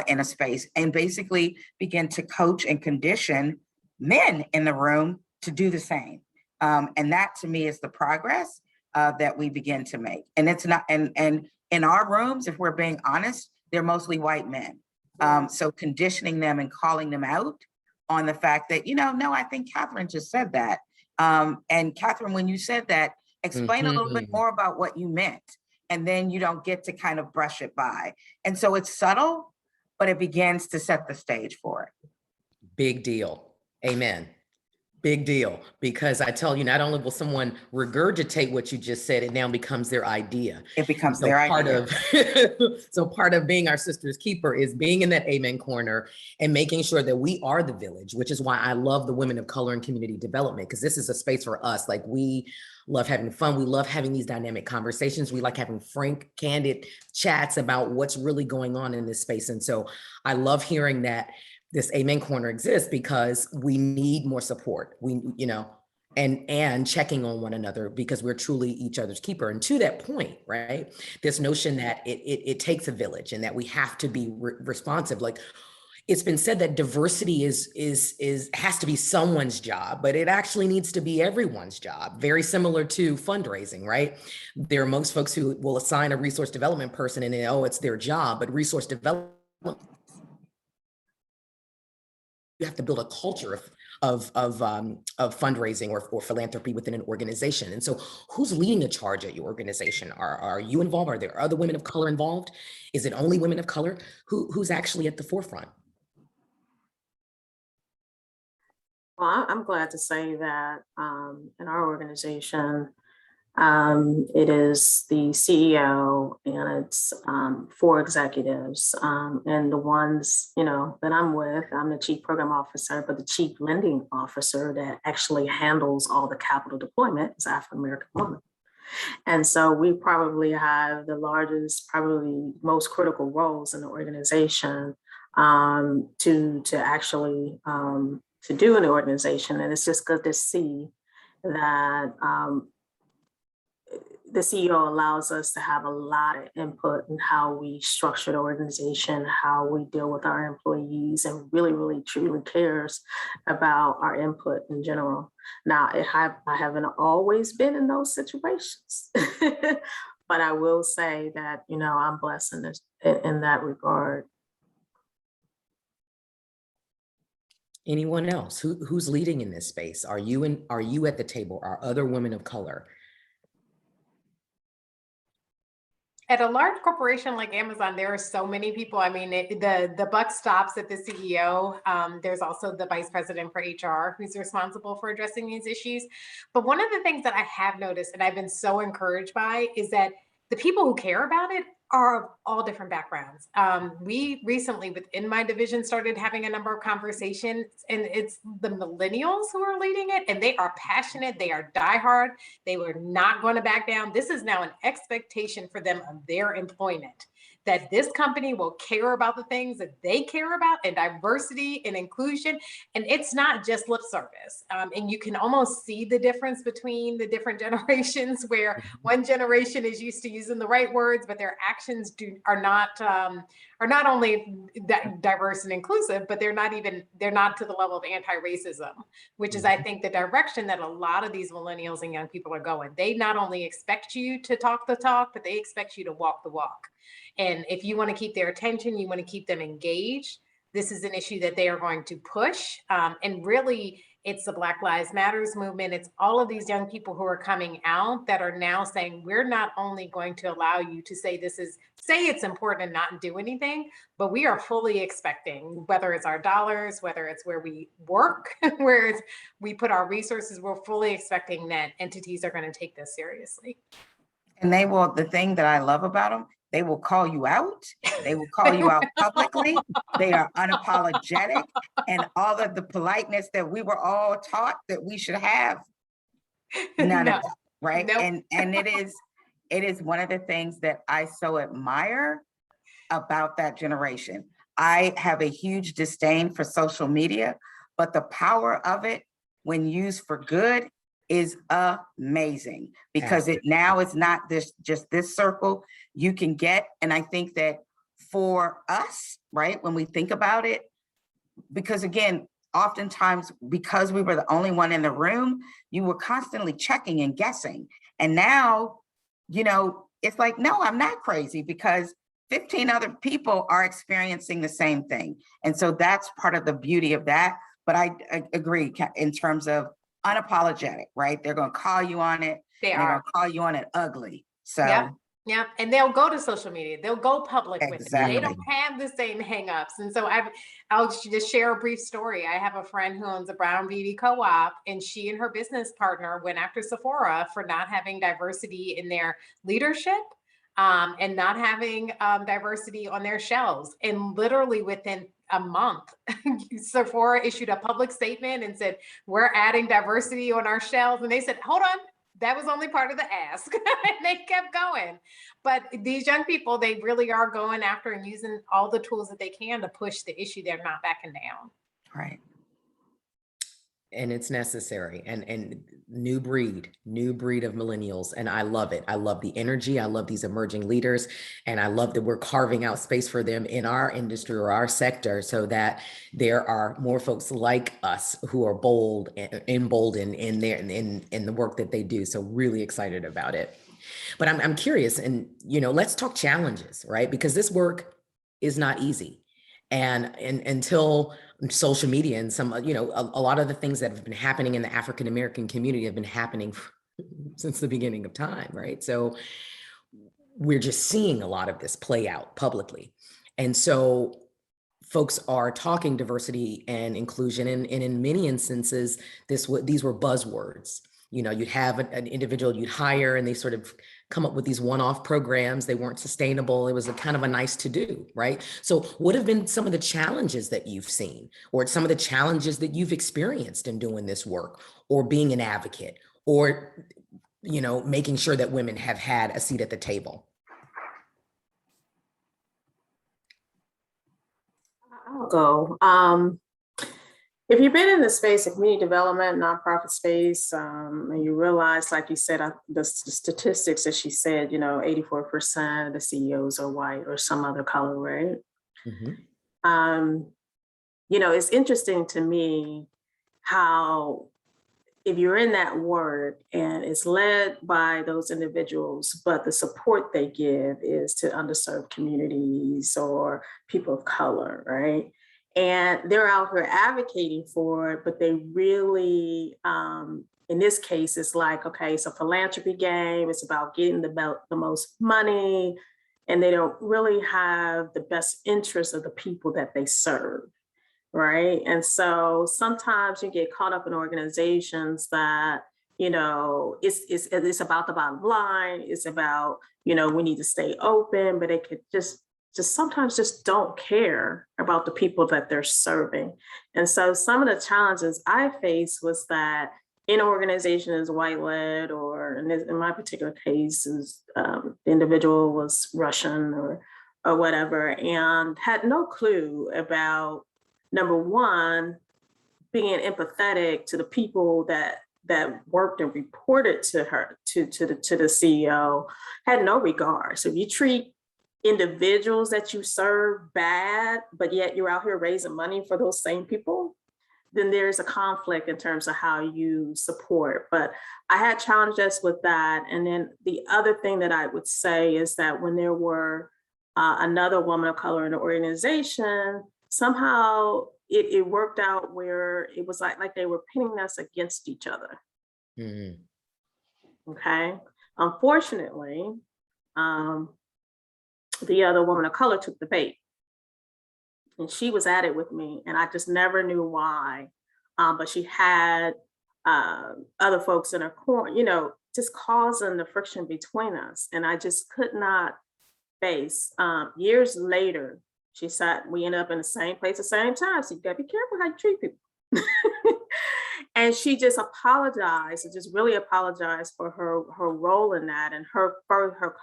Speaker 5: in a space, and basically begin to coach and condition men in the room to do the same. And that to me is the progress that we begin to make. And it's not, and in our rooms, if we're being honest, they're mostly white men. So conditioning them and calling them out on the fact that, no, I think Catherine just said that. And Catherine, when you said that, explain a little bit more about what you meant. And then you don't get to kind of brush it by. And so it's subtle, but it begins to set the stage for it.
Speaker 3: Big deal. Amen. Big deal. Because I tell you, not only will someone regurgitate what you just said, it now becomes their idea.
Speaker 5: It becomes their idea.
Speaker 3: So part of being our sister's keeper is being in that amen corner and making sure that we are the village, which is why I love the Women of Color and Community Development, because this is a space for us. Like, we love having fun. We love having these dynamic conversations. We like having frank, candid chats about what's really going on in this space. And so I love hearing that this Amen Corner exists because we need more support. We, and checking on one another because we're truly each other's keeper. And to that point, right, this notion that it takes a village and that we have to be responsive. Like, it's been said that diversity has to be someone's job, but it actually needs to be everyone's job. Very similar to fundraising, right? There are most folks who will assign a resource development person and it's their job, but resource development, you have to build a culture of fundraising or philanthropy within an organization. And so who's leading the charge at your organization? Are you involved? Are there other women of color involved? Is it only women of color? Who's actually at the forefront?
Speaker 7: Well, I'm glad to say that in our organization, it is the CEO and it's 4 executives. And the ones, that I'm with, I'm the chief program officer, but the chief lending officer that actually handles all the capital deployment is African-American woman. And so we probably have the largest, probably most critical roles in the organization to actually to do in the organization. And it's just good to see that the CEO allows us to have a lot of input in how we structure the organization, how we deal with our employees, and really, really, truly cares about our input in general. Now, I haven't always been in those situations, but I will say that, I'm blessed in that regard.
Speaker 3: Anyone else who's leading in this space? Are you at the table? Are other women of color?
Speaker 4: At a large corporation like Amazon, there are so many people. I mean, the buck stops at the CEO. There's also the vice president for HR who's responsible for addressing these issues. But one of the things that I have noticed and I've been so encouraged by is that the people who care about it are of all different backgrounds. We recently within my division started having a number of conversations, and it's the millennials who are leading it, and they are passionate, they are diehard, they were not going to back down. This is now an expectation for them of their employment, that this company will care about the things that they care about and diversity and inclusion. And it's not just lip service. And you can almost see the difference between the different generations, where one generation is used to using the right words, but their actions are not only diverse and inclusive, but they're not to the level of anti-racism, which is, I think, the direction that a lot of these millennials and young people are going. They not only expect you to talk the talk, but they expect you to walk the walk. And if you want to keep their attention, you want to keep them engaged, this is an issue that they are going to push. And really, it's the Black Lives Matters movement. It's all of these young people who are coming out that are now saying, we're not only going to allow you to say it's important and not do anything, but we are fully expecting, whether it's our dollars, whether it's where we work, where we put our resources, we're fully expecting that entities are going to take this seriously.
Speaker 5: And the thing that I love about them, they will call you out. They will call you out publicly. They are unapologetic, and all of the politeness that we were all taught that we should have. None of that, right? Nope. And it is one of the things that I so admire about that generation. I have a huge disdain for social media, but the power of it when used for good is amazing, because it now is not just this circle you can get. And I think that for us, right, when we think about it, because again, oftentimes because we were the only one in the room, you were constantly checking and guessing. And now, it's like, no, I'm not crazy, because 15 other people are experiencing the same thing. And so that's part of the beauty of that. But I agree in terms of unapologetic, right? They're going to call you on it. They're going to call you on it ugly. So
Speaker 4: yeah, and they'll go to social media. They'll go public with it. They don't have the same hangups. And so I'll just share a brief story. I have a friend who owns a Brown Beauty co-op, and she and her business partner went after Sephora for not having diversity in their leadership and not having diversity on their shelves. And literally within a month, Sephora issued a public statement and said, we're adding diversity on our shelves. And they said, hold on, that was only part of the ask. And they kept going. But these young people, they really are going after and using all the tools that they can to push the issue. They're not backing down.
Speaker 5: Right.
Speaker 3: And it's necessary, and new breed of millennials. And I love it. I love the energy. I love these emerging leaders. And I love that we're carving out space for them in our industry or our sector so that there are more folks like us who are bold and emboldened in the work that they do. So really excited about it. But I'm curious, and let's talk challenges, right? Because this work is not easy. And until social media and some, a lot of the things that have been happening in the African American community have been happening since the beginning of time, right? So we're just seeing a lot of this play out publicly. And so folks are talking diversity and inclusion, and in many instances, these were buzzwords. You'd have an individual you'd hire, and they sort of come up with these one-off programs. They weren't sustainable. It was a kind of a nice to do, right? So what have been some of the challenges that you've seen, or some of the challenges that you've experienced in doing this work, or being an advocate, or, making sure that women have had a seat at the table?
Speaker 7: I'll go. If you've been in the space of community development, nonprofit space, and you realize, like you said, the statistics that she said, 84% of the CEOs are white or some other color, right?
Speaker 3: Mm-hmm.
Speaker 7: It's interesting to me how, if you're in that work and it's led by those individuals, but the support they give is to underserved communities or people of color, right? And they're out here advocating for it, but they really, in this case, it's like, okay, it's a philanthropy game. It's about getting the most money, and they don't really have the best interest of the people that they serve, right? And so sometimes you get caught up in organizations that, it's about the bottom line. It's about, we need to stay open, but it could just sometimes just don't care about the people that they're serving. And so some of the challenges I faced was that in organization is white led, or in my particular case is the individual was Russian or whatever, and had no clue about, number one, being empathetic to the people that worked and reported to her, to the CEO, had no regard. So if you treat individuals that you serve bad, but yet you're out here raising money for those same people, then there's a conflict in terms of how you support. But I had challenges with that. And then the other thing that I would say is that when there were another woman of color in the organization, somehow it worked out where it was like they were pitting us against each other. Mm-hmm. Okay. Unfortunately, the other woman of color took the bait, and she was at it with me, and I just never knew why. But she had other folks in her corner, just causing the friction between us, and I just could not face. Years later, she said we ended up in the same place at the same time. So you gotta be careful how you treat people. And she just apologized, and just really apologized for her role in that. And her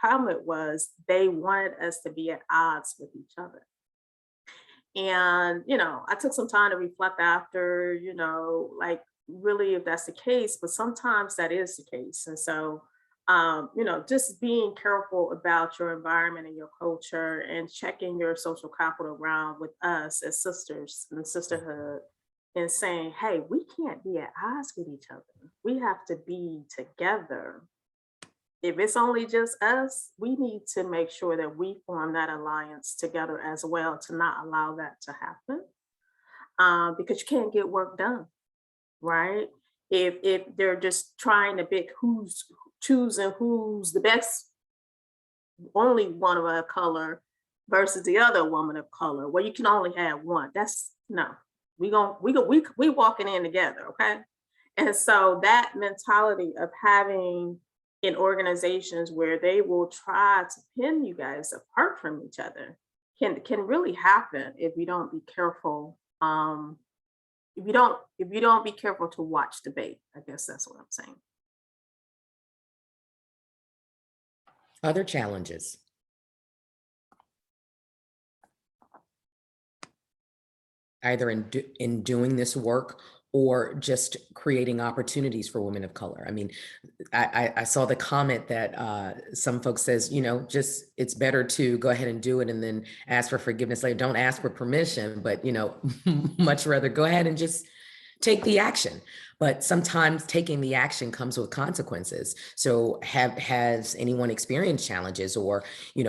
Speaker 7: comment was they wanted us to be at odds with each other. And, I took some time to reflect after, like really if that's the case, but sometimes that is the case. And so, just being careful about your environment and your culture, and checking your social capital around with us as sisters and sisterhood, and saying, hey, we can't be at odds with each other. We have to be together. If it's only just us, we need to make sure that we form that alliance together as well, to not allow that to happen, because you can't get work done, right? If they're just trying to pick who's the best, only one of a color versus the other woman of color, well, you can only have one. That's no. We walking in together, okay? And so that mentality of having in organizations where they will try to pin you guys apart from each other can really happen if you don't be careful. If you don't be careful to watch debate, I guess that's what I'm saying.
Speaker 3: Other challenges. Either in doing this work or just creating opportunities for women of color. I mean, I saw the comment that some folks says, just it's better to go ahead and do it and then ask for forgiveness later. Don't ask for permission, but much rather go ahead and just take the action. But sometimes taking the action comes with consequences. So has anyone experienced challenges, or,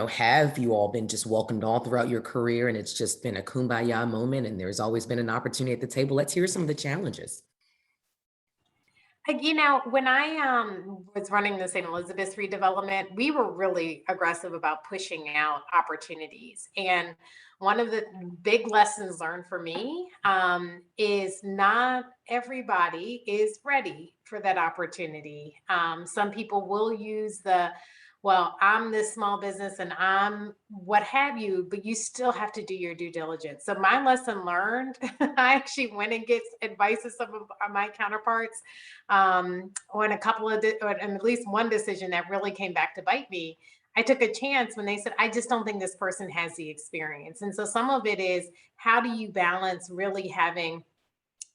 Speaker 3: have you all been just welcomed all throughout your career and it's just been a kumbaya moment and there's always been an opportunity at the table? Let's hear some of the challenges.
Speaker 4: When I was running the St. Elizabeth's redevelopment, we were really aggressive about pushing out opportunities. And one of the big lessons learned for me is not everybody is ready for that opportunity. Some people will use well, I'm this small business and I'm what have you, but you still have to do your due diligence. So my lesson learned, I actually went and get advice of some of my counterparts on a couple of, or at least one decision that really came back to bite me. I took a chance when they said, I just don't think this person has the experience. And so some of it is, how do you balance really having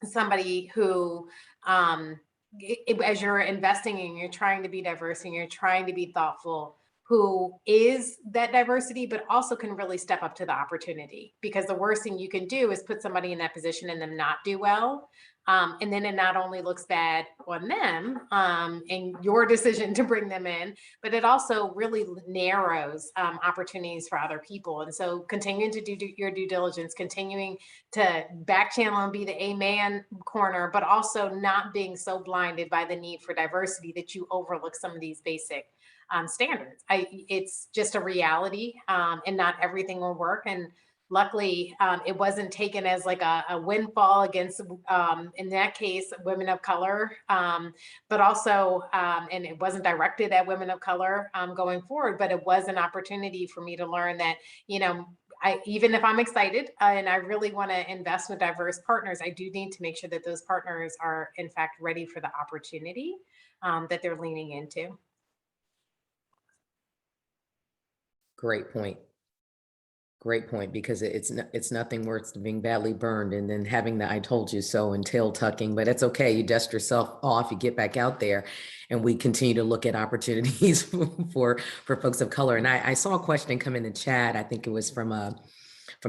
Speaker 4: somebody who, as you're investing and you're trying to be diverse and you're trying to be thoughtful, who is that diversity, but also can really step up to the opportunity? Because the worst thing you can do is put somebody in that position and them not do well. And then it not only looks bad on them and your decision to bring them in, but it also really narrows opportunities for other people. And so continuing to do your due diligence, continuing to back channel and be the amen corner, but also not being so blinded by the need for diversity that you overlook some of these basic standards. It's just a reality, and not everything will work. And luckily, it wasn't taken as like a windfall against, in that case, women of color, but also, and it wasn't directed at women of color going forward, but it was an opportunity for me to learn that, even if I'm excited and I really want to invest with diverse partners, I do need to make sure that those partners are in fact ready for the opportunity that they're leaning into.
Speaker 3: Great point. Great point, because it's nothing worse than being badly burned and then having the "I told you so" and tail tucking. But it's okay. You dust yourself off. You get back out there, and we continue to look at opportunities for folks of color. And I saw a question come in the chat. I think it was from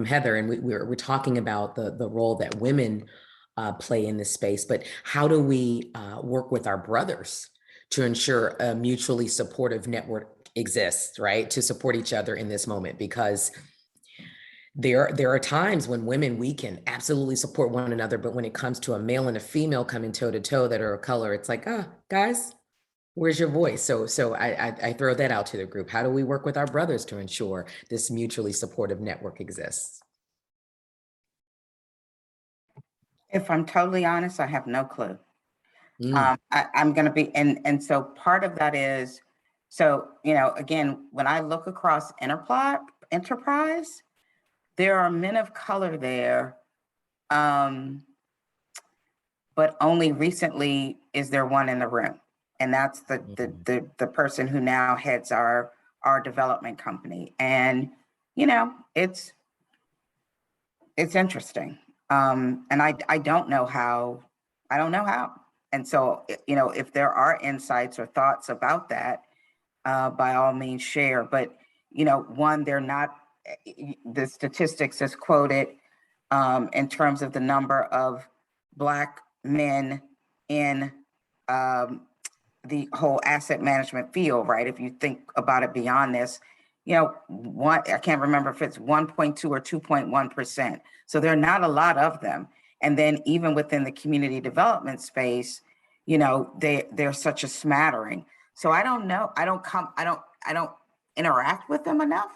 Speaker 3: Heather, and we're talking about the role that women play in this space. But how do we work with our brothers to ensure a mutually supportive network exists, right? To support each other in this moment, because there are times when women, we can absolutely support one another, but when it comes to a male and a female coming toe to toe that are a color, it's like, guys, where's your voice? So I throw that out to the group. How do we work with our brothers to ensure this mutually supportive network exists?
Speaker 5: If I'm totally honest, I have no clue. I'm going to be, and so part of that is, so, again, when I look across enterprise, there are men of color there, but only recently is there one in the room, and that's the person who now heads our development company, and it's interesting, and I don't know how, and so if there are insights or thoughts about that, by all means share. But one, they're not. The statistics is quoted in terms of the number of Black men in the whole asset management field, right? If you think about it beyond this, I can't remember if it's 1.2 or 2.1%. So there are not a lot of them. And then even within the community development space, there's such a smattering. So I don't know. I don't interact with them enough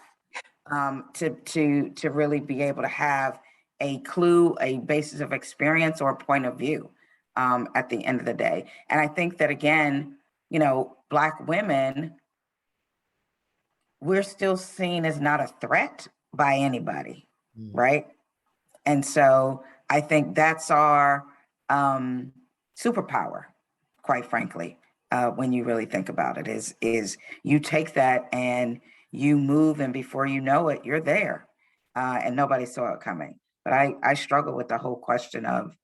Speaker 5: to really be able to have a clue, a basis of experience, or a point of view at the end of the day. And I think that, again, Black women, we're still seen as not a threat by anybody, right? And so I think that's our superpower, quite frankly, when you really think about it, is you take that and you move, and before you know it, you're there, and nobody saw it coming. But I struggle with the whole question of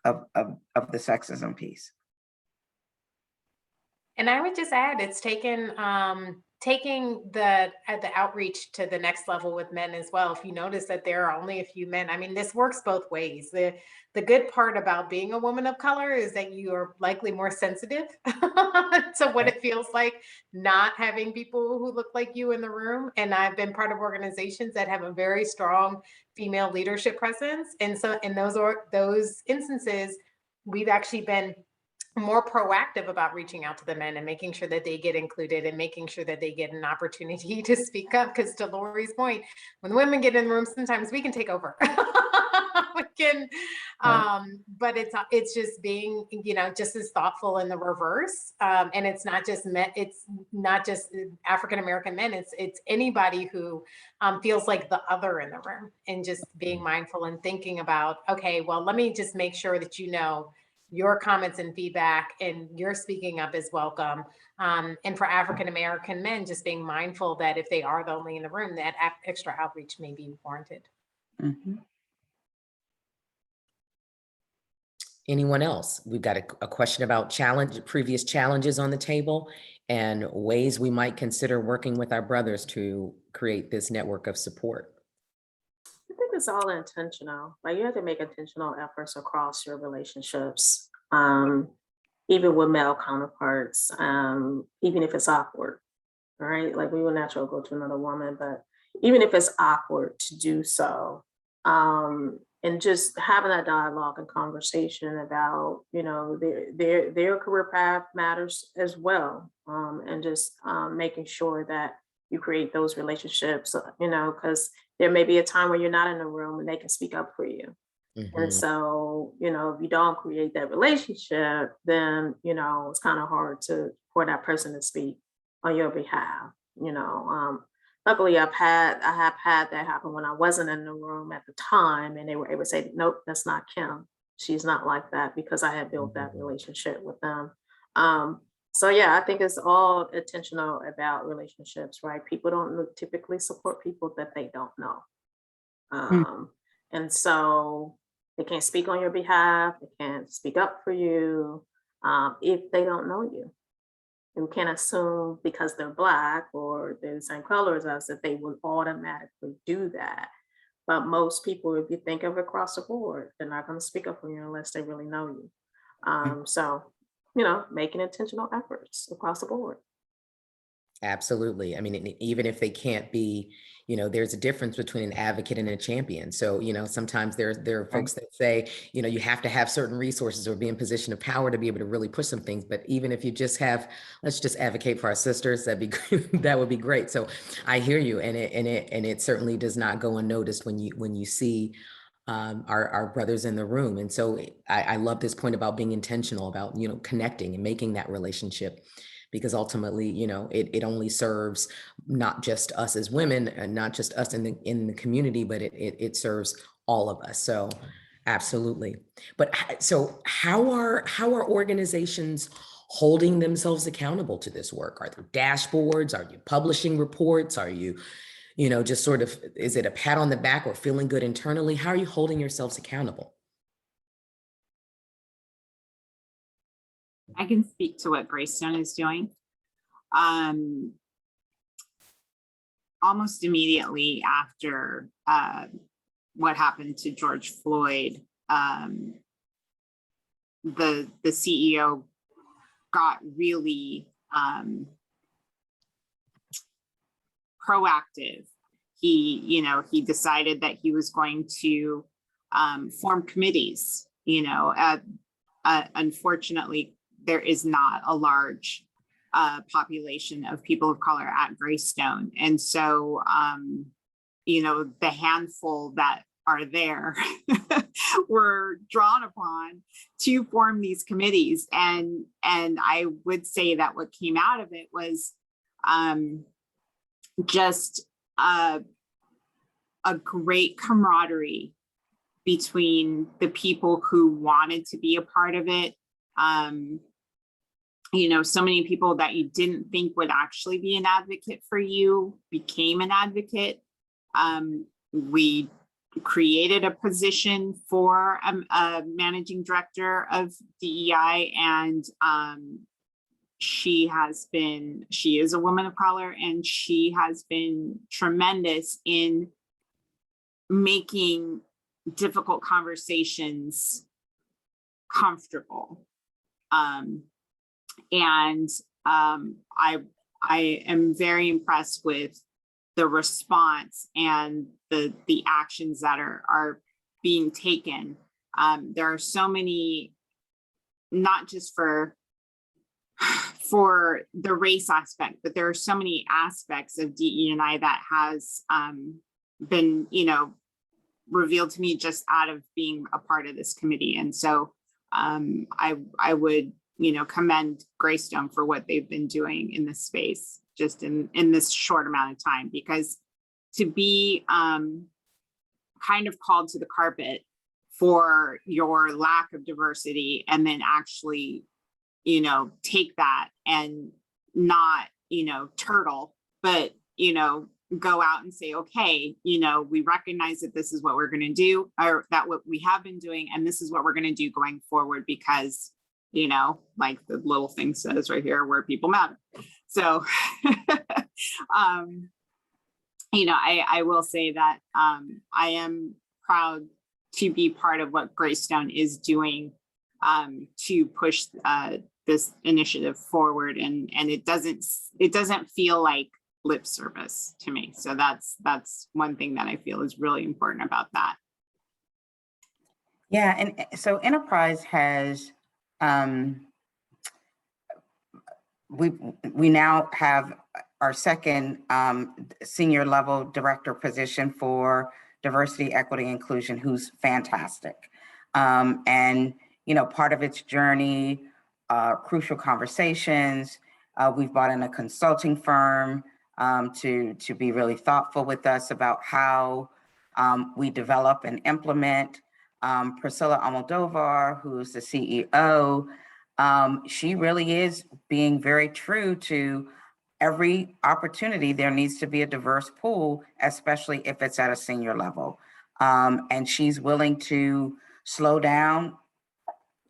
Speaker 5: the sexism piece.
Speaker 4: And I would just add, it's taking the outreach to the next level with men as well. If you notice that there are only a few men, I mean, this works both ways. The good part about being a woman of color is that you are likely more sensitive to what it feels like not having people who look like you in the room. And I've been part of organizations that have a very strong female leadership presence. And so in those instances, we've actually been more proactive about reaching out to the men and making sure that they get included and making sure that they get an opportunity to speak up. Because to Lori's point, when the women get in the room, sometimes we can take over. We can, but it's just being, just as thoughtful in the reverse. And it's not just men, it's not just African American men. It's anybody who feels like the other in the room, and just being mindful and thinking about, okay, well, let me just make sure that your comments and feedback and your speaking up is welcome. And for African American men, just being mindful that if they are the only in the room, that extra outreach may be warranted.
Speaker 5: Mm-hmm.
Speaker 3: Anyone else? We've got a question about previous challenges on the table and ways we might consider working with our brothers to create this network of support.
Speaker 7: I think it's all intentional. Like, you have to make intentional efforts across your relationships, even with male counterparts, even if it's awkward, right? Like, we would naturally go to another woman, but even if it's awkward to do so, and just having that dialogue and conversation about, their career path matters as well, and just making sure that you create those relationships, because there may be a time when you're not in the room and they can speak up for you.
Speaker 3: Mm-hmm.
Speaker 7: And so, if you don't create that relationship, then, it's kind of hard for that person to speak on your behalf. Luckily, I have had that happen when I wasn't in the room at the time, and they were able to say, nope, that's not Kim. She's not like that, because I had built that relationship with them. So yeah, I think it's all intentional about relationships, right? People don't typically support people that they don't know. And so they can't speak on your behalf, they can't speak up for you if they don't know you. You can't assume because they're Black or they're the same color as us that they will automatically do that. But most people, if you think of across the board, they're not going to speak up for you unless they really know you. So, making intentional efforts across the board.
Speaker 3: Absolutely. I mean, even if they can't be, there's a difference between an advocate and a champion. So, sometimes there are folks that say, you have to have certain resources or be in position of power to be able to really push some things. But even if you just let's just advocate for our sisters, that would be great. So I hear you, and it certainly does not go unnoticed when you see our brothers in the room. And so I love this point about being intentional about, connecting and making that relationship, because ultimately, it only serves not just us as women and not just us in the community, but it serves all of us. So absolutely. But so how are organizations holding themselves accountable to this work? Are there dashboards? Are you publishing reports? Are you, just sort of, is it a pat on the back or feeling good internally? How are you holding yourselves accountable?
Speaker 6: I can speak to what Greystone is doing. Almost immediately after what happened to George Floyd, the CEO got really proactive. He decided that he was going to form committees. Unfortunately, there is not a large population of people of color at Greystone. And so, the handful that are there were drawn upon to form these committees. And I would say that what came out of it was just a great camaraderie between the people who wanted to be a part of it, you know, so many people that you didn't think would actually be an advocate for you became an advocate. We created a position for a managing director of DEI, and she is a woman of color, and she has been tremendous in making difficult conversations comfortable. I am very impressed with the response and the actions that are being taken. There are so many, not just for the race aspect, but there are so many aspects of DE&I that has been, you know, revealed to me just out of being a part of this committee. And so I would, you know, commend Greystone for what they've been doing in this space, just in this short amount of time, because to be kind of called to the carpet for your lack of diversity, and then actually, you know, take that and not, you know, turtle, but, you know, go out and say, okay, you know, we recognize that this is what we're going to do, or that what we have been doing, and this is what we're going to do going forward, because, you know, like the little thing says right here, where people matter. So, you know, I will say that I am proud to be part of what Greystone is doing to push this initiative forward, and it doesn't feel like lip service to me. So that's one thing that I feel is really important about that.
Speaker 5: Yeah, and so Enterprise has we now have our second senior level director position for diversity, equity, inclusion, who's fantastic. And, you know, part of its journey, crucial conversations. We've brought in a consulting firm to be really thoughtful with us about how we develop and implement. Priscilla Almodovar, who's the CEO, she really is being very true to every opportunity. There needs to be a diverse pool, especially if it's at a senior level. And she's willing to slow down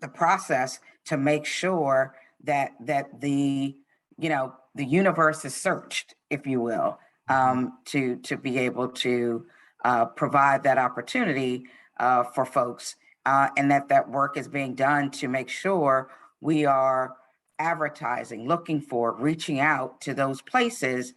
Speaker 5: the process to make sure that the, you know, the universe is searched, if you will, to be able to provide that opportunity for folks, and that work is being done to make sure we are advertising, looking for, reaching out to those places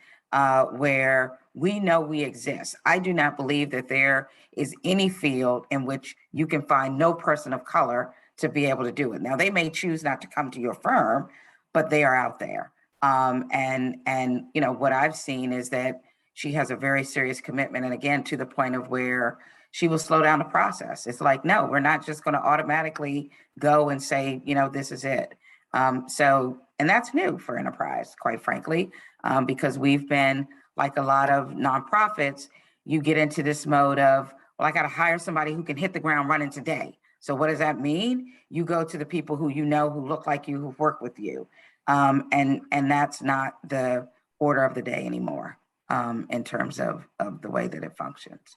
Speaker 5: where we know we exist. I do not believe that there is any field in which you can find no person of color to be able to do it. Now, they may choose not to come to your firm, but they are out there. And you know, what I've seen is that she has a very serious commitment. And again, to the point of where she will slow down the process. It's like, no, we're not just going to automatically go and say, you know, this is it. So, and that's new for Enterprise, quite frankly, because we've been, like a lot of nonprofits, you get into this mode of, well, I got to hire somebody who can hit the ground running today. So what does that mean? You go to the people who you know, who look like you, who've worked with you. And that's not the order of the day anymore in terms of the way that it functions.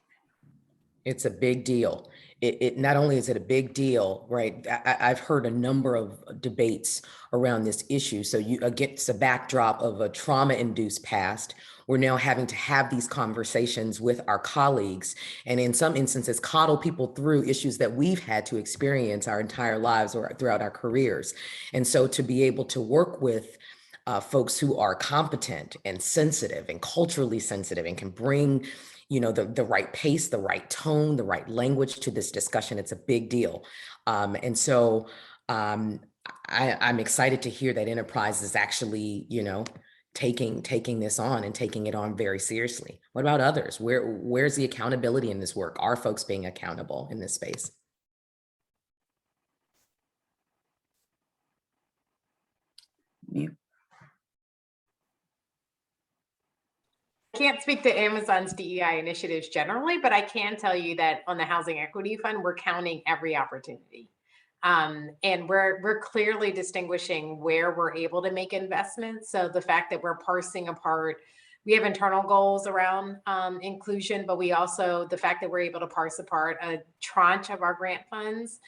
Speaker 3: It's a big deal. It not only is it a big deal, right? I've heard a number of debates around this issue. So against the backdrop of a trauma-induced past, we're now having to have these conversations with our colleagues, and in some instances, coddle people through issues that we've had to experience our entire lives or throughout our careers. And so to be able to work with folks who are competent and sensitive and culturally sensitive and can bring, you know, the right pace, the right tone, the right language to this discussion, it's a big deal. And so I'm excited to hear that Enterprise is actually, you know, taking this on and taking it on very seriously. What about others? Where's the accountability in this work? Are folks being accountable in this space?
Speaker 5: Yeah.
Speaker 4: I can't speak to Amazon's DEI initiatives generally, but I can tell you that on the Housing Equity Fund, we're counting every opportunity. And we're clearly distinguishing where we're able to make investments. So the fact that we're parsing apart, we have internal goals around inclusion, but we also, the fact that we're able to parse apart a tranche of our grant funds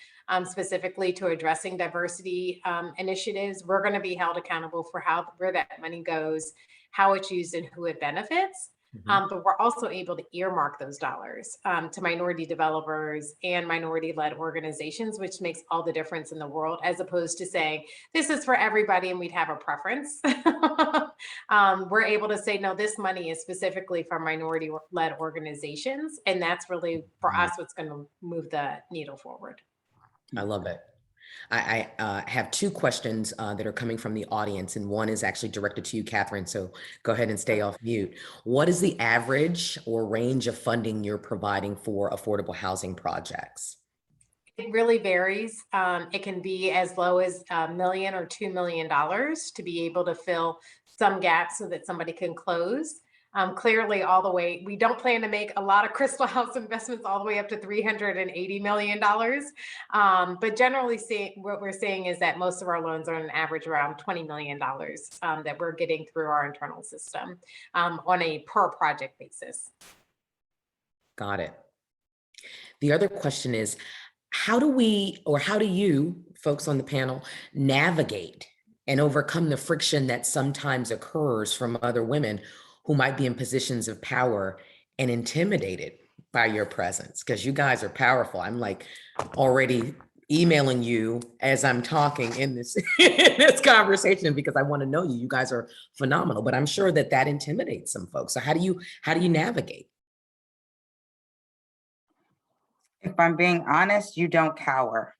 Speaker 4: specifically to addressing diversity initiatives, we're going to be held accountable for where that money goes, how it's used, and who it benefits. But we're also able to earmark those dollars to minority developers and minority-led organizations, which makes all the difference in the world, as opposed to saying, this is for everybody and we'd have a preference. We're able to say, no, this money is specifically for minority-led organizations. And that's really, for us, what's going to move the needle forward.
Speaker 3: I love it. I have two questions that are coming from the audience, and one is actually directed to you, Catherine, so go ahead and stay off mute. What is the average or range of funding you're providing for affordable housing projects?
Speaker 4: It really varies. It can be as low as $1 million or $2 million to be able to fill some gaps so that somebody can close. Clearly, all the way, we don't plan to make a lot of Crystal House investments all the way up to $380 million. But generally, what we're seeing is that most of our loans are on average around $20 million that we're getting through our internal system on a per project basis.
Speaker 3: Got it. The other question is, how do you folks on the panel navigate and overcome the friction that sometimes occurs from other women who might be in positions of power and intimidated by your presence? Because you guys are powerful. I'm like already emailing you as I'm talking in this, in this conversation, because I want to know you. You guys are phenomenal, but I'm sure that intimidates some folks. So how do you navigate?
Speaker 5: If I'm being honest, you don't cower.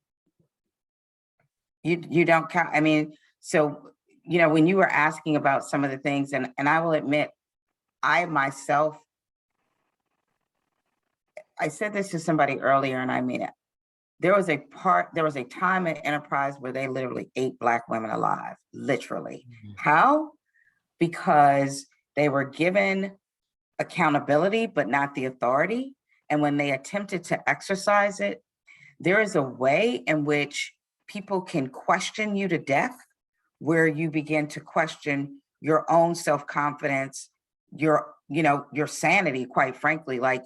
Speaker 5: You don't cower. I mean, so, you know, when you were asking about some of the things, and I will admit, I myself, I said this to somebody earlier, and I mean it. There was a time at Enterprise where they literally ate Black women alive, literally. How? Because they were given accountability, but not the authority. And when they attempted to exercise it, there is a way in which people can question you to death, where you begin to question your own self-confidence, your sanity, quite frankly. Like,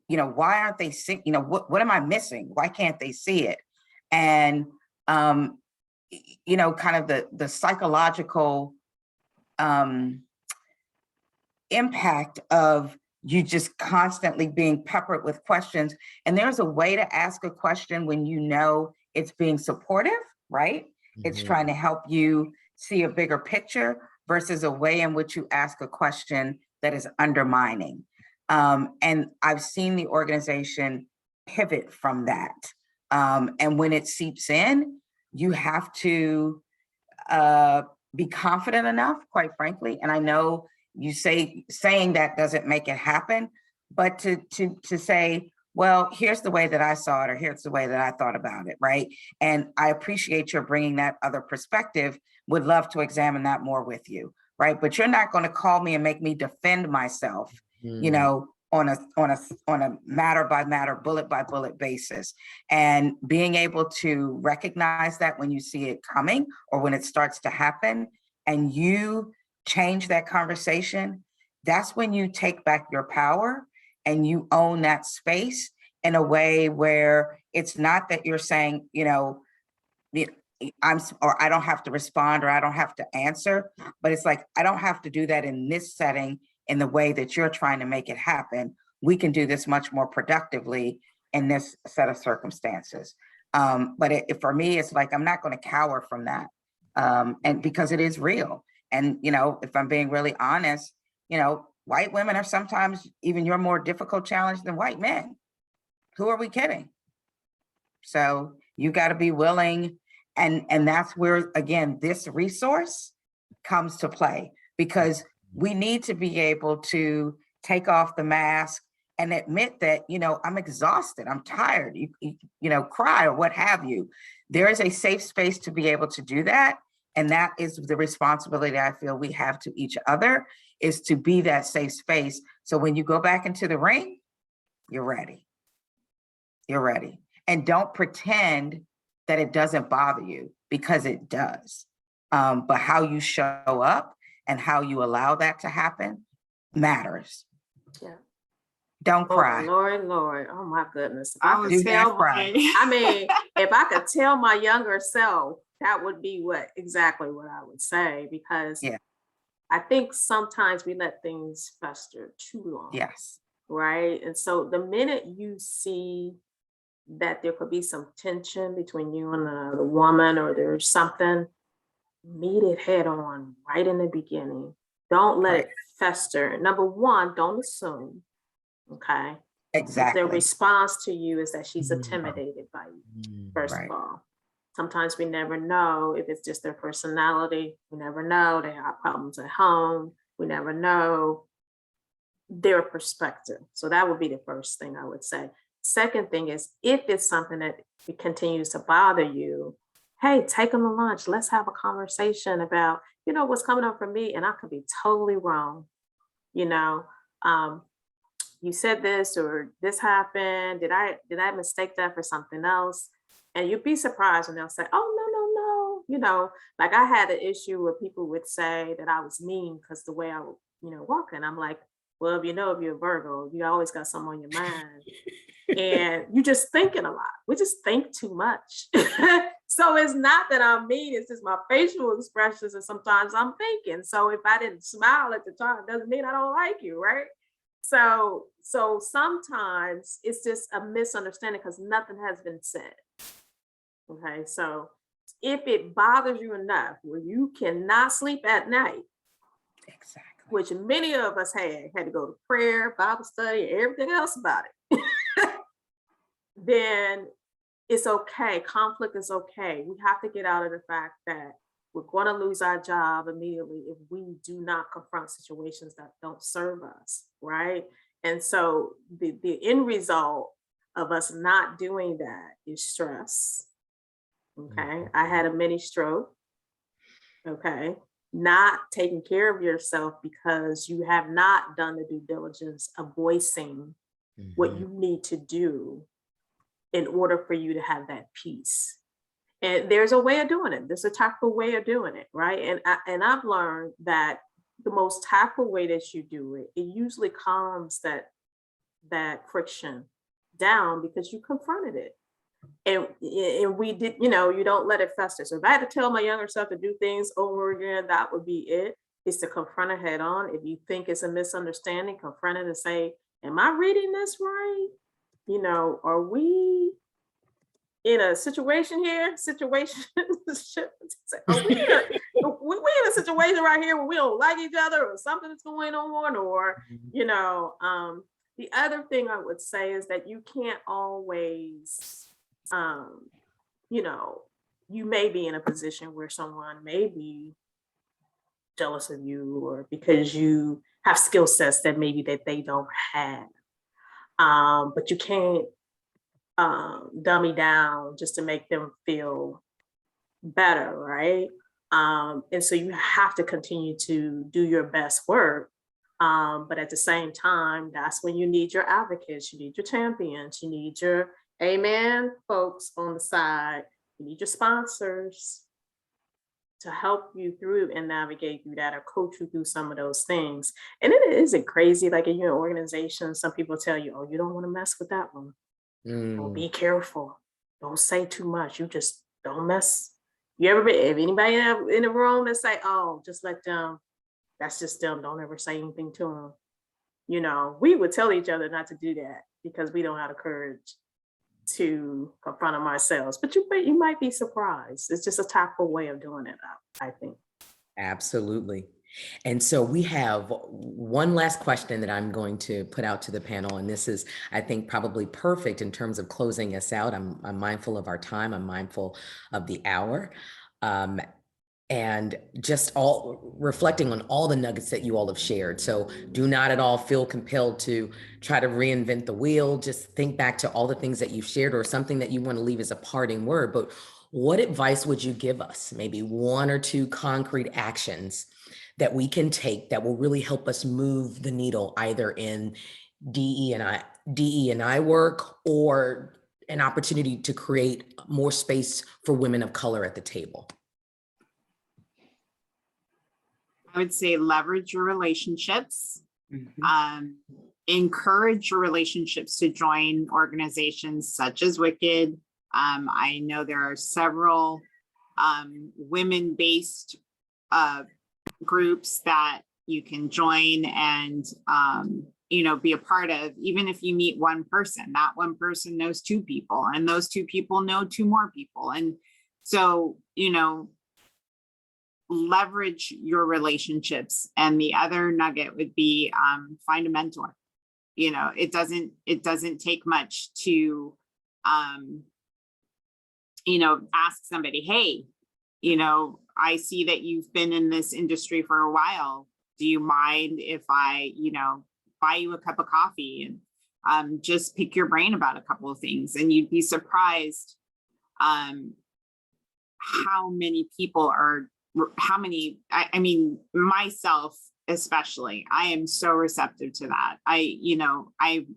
Speaker 5: why aren't they seeing, what am I missing? Why can't they see it? And, kind of the psychological impact of you just constantly being peppered with questions. And there's a way to ask a question when you know it's being supportive, right? It's trying to help you see a bigger picture versus a way in which you ask a question that is undermining. And I've seen the organization pivot from that. And when it seeps in, you have to be confident enough, quite frankly. And I know you saying that doesn't make it happen, but to say, well, here's the way that I saw it, or here's the way that I thought about it, right? And I appreciate your bringing that other perspective. Would love to examine that more with you, right? But you're not going to call me and make me defend myself, on a matter by matter, bullet by bullet basis. And being able to recognize that when you see it coming or when it starts to happen, and you change that conversation, that's when you take back your power and you own that space in a way where it's not that you're saying, I don't have to respond or I don't have to answer, but it's like, I don't have to do that in this setting in the way that you're trying to make it happen. We can do this much more productively in this set of circumstances. But for me, it's like, I'm not going to cower from that. And because it is real. And, if I'm being really honest, white women are sometimes even your more difficult challenge than white men. Who are we kidding? So you got to be willing. And that's where, again, this resource comes to play, because we need to be able to take off the mask and admit that, I'm exhausted, I'm tired, cry or what have you. There is a safe space to be able to do that. And that is the responsibility I feel we have to each other, is to be that safe space. So when you go back into the ring, you're ready. You're ready. And don't pretend that it doesn't bother you, because it does. But how you show up and how you allow that to happen matters.
Speaker 7: Yeah.
Speaker 5: Don't cry.
Speaker 7: Lord. Oh my goodness. If
Speaker 6: I
Speaker 7: I
Speaker 6: was
Speaker 7: could tell
Speaker 5: cry.
Speaker 7: I mean, if I could tell my younger self, that would be exactly what I would say, because
Speaker 5: Yeah.
Speaker 7: I think sometimes we let things fester too long.
Speaker 5: Yes.
Speaker 7: Right. And so the minute you see that there could be some tension between you and the woman, or there's something, meet it head on right in the beginning. Don't let it fester. Number one, don't assume. Okay.
Speaker 5: Exactly.
Speaker 7: The response to you is that she's intimidated by you, first
Speaker 5: Right.
Speaker 7: of all. Sometimes we never know if it's just their personality. We never know they have problems at home. We never know their perspective. So that would be the first thing I would say. Second thing is, if it's something that continues to bother you, hey, take them to lunch. Let's have a conversation about, what's coming up for me. And I could be totally wrong. You said this, or this happened. Did I mistake that for something else? And you'd be surprised when they'll say, oh, no. Like I had an issue where people would say that I was mean because the way I would, walk. And I'm like, well, if you're a Virgo, you always got something on your mind. And you just thinking a lot. We just think too much. So it's not that I'm mean, it's just my facial expressions. And sometimes I'm thinking. So if I didn't smile at the time, it doesn't mean I don't like you, right? So sometimes it's just a misunderstanding because nothing has been said. Okay, so if it bothers you enough where you cannot sleep at night,
Speaker 5: Exactly.
Speaker 7: which many of us had to go to prayer, Bible study, and everything else about it, then it's okay. Conflict is okay. We have to get out of the fact that we're going to lose our job immediately if we do not confront situations that don't serve us, right? And so the end result of us not doing that is stress. Okay. I had a mini stroke. Okay. Not taking care of yourself because you have not done the due diligence of voicing what you need to do in order for you to have that peace. And there's a way of doing it. There's a tactful way of doing it, right? And I've learned that the most tactful way that you do it, it usually calms that friction down because you confronted it. And we did, you don't let it fester. So if I had to tell my younger self to do things over again, that would be it. Is to confront it head on. If you think it's a misunderstanding, confront it and say, am I reading this right? Are we in a situation here? Are we in a situation right here where we don't like each other, or something that's going on, or the other thing I would say is that you can't always you may be in a position where someone may be jealous of you, or because you have skill sets that maybe that they don't have. But you can't dummy down just to make them feel better, right? And so you have to continue to do your best work. But at the same time, that's when you need your advocates, you need your champions, you need your amen folks on the side, you need your sponsors to help you through and navigate through that, or coach you through some of those things. And it isn't crazy, like in your organization, some people tell you, oh, you don't want to mess with that one. Well, be careful. Don't say too much. You just don't mess. You ever been, if anybody in the room that say, oh, just let them, that's just them, don't ever say anything to them. We would tell each other not to do that because we don't have the courage to confront them ourselves. But you might be surprised. It's just a tactful way of doing it, I think.
Speaker 3: Absolutely. And so we have one last question that I'm going to put out to the panel. And this is, I think, probably perfect in terms of closing us out. I'm mindful of our time. I'm mindful of the hour. And just all reflecting on all the nuggets that you all have shared. So do not at all feel compelled to try to reinvent the wheel. Just think back to all the things that you've shared, or something that you want to leave as a parting word. But what advice would you give us? Maybe one or two concrete actions that we can take that will really help us move the needle, either in DE and I work, or an opportunity to create more space for women of color at the table?
Speaker 6: I would say leverage your relationships.
Speaker 5: Mhm.
Speaker 6: Encourage your relationships to join organizations such as Wicked. I know there are several women-based groups that you can join and be a part of. Even if you meet one person, that one person knows two people, and those two people know two more people. And so, leverage your relationships. And the other nugget would be find a mentor. It doesn't take much to ask somebody, hey, I see that you've been in this industry for a while. Do you mind if I, buy you a cup of coffee and just pick your brain about a couple of things? And you'd be surprised how many people I mean, myself especially, I am so receptive to that. I've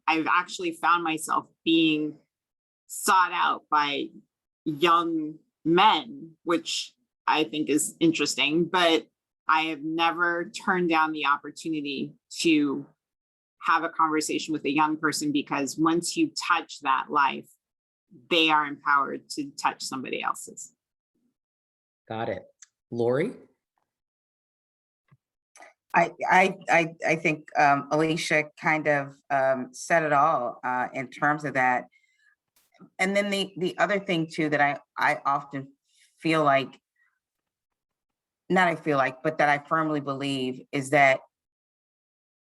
Speaker 6: actually found myself being sought out by young men, which I think is interesting, but I have never turned down the opportunity to have a conversation with a young person, because once you touch that life, they are empowered to touch somebody else's.
Speaker 3: Got it. Lori?
Speaker 5: I think Alicia kind of said it all in terms of that. And then the other thing too that I often feel like, but that I firmly believe is that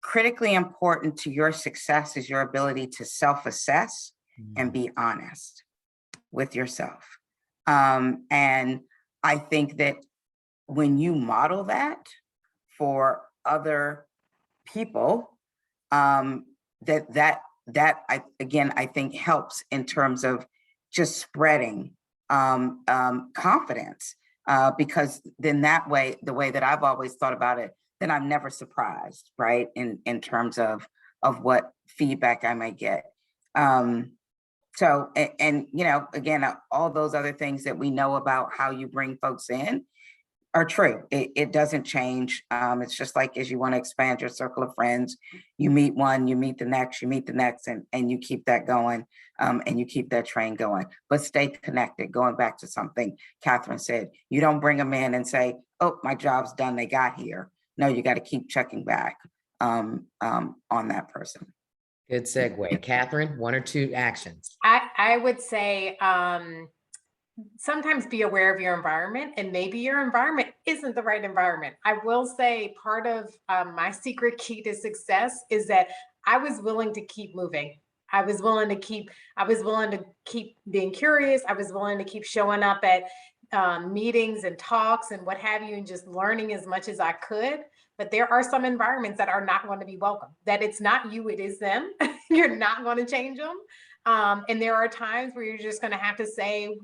Speaker 5: critically important to your success is your ability to self-assess and be honest with yourself. And I think that when you model that for other people, that I think helps in terms of just spreading confidence, because then that way, the way that I've always thought about it, then I'm never surprised, right? In terms of what feedback I might get. So, and again, all those other things that we know about how you bring folks in are true. It doesn't change. It's just like, as you want to expand your circle of friends, you meet one, you meet the next, and you keep that going, and you keep that train going. But stay connected. Going back to something Catherine said, you don't bring them in and say, oh, my job's done, they got here. No, you got to keep checking back on that person.
Speaker 3: Good segue. Catherine, one or two actions.
Speaker 4: I would say sometimes be aware of your environment, and maybe your environment isn't the right environment. I will say part of my secret key to success is that I was willing to keep moving. I was willing to keep being curious. I was willing to keep showing up at meetings and talks and what have you, and just learning as much as I could. But there are some environments that are not going to be welcome, that it's not you, it is them. You're not going to change them. And there are times where you're just going to have to say,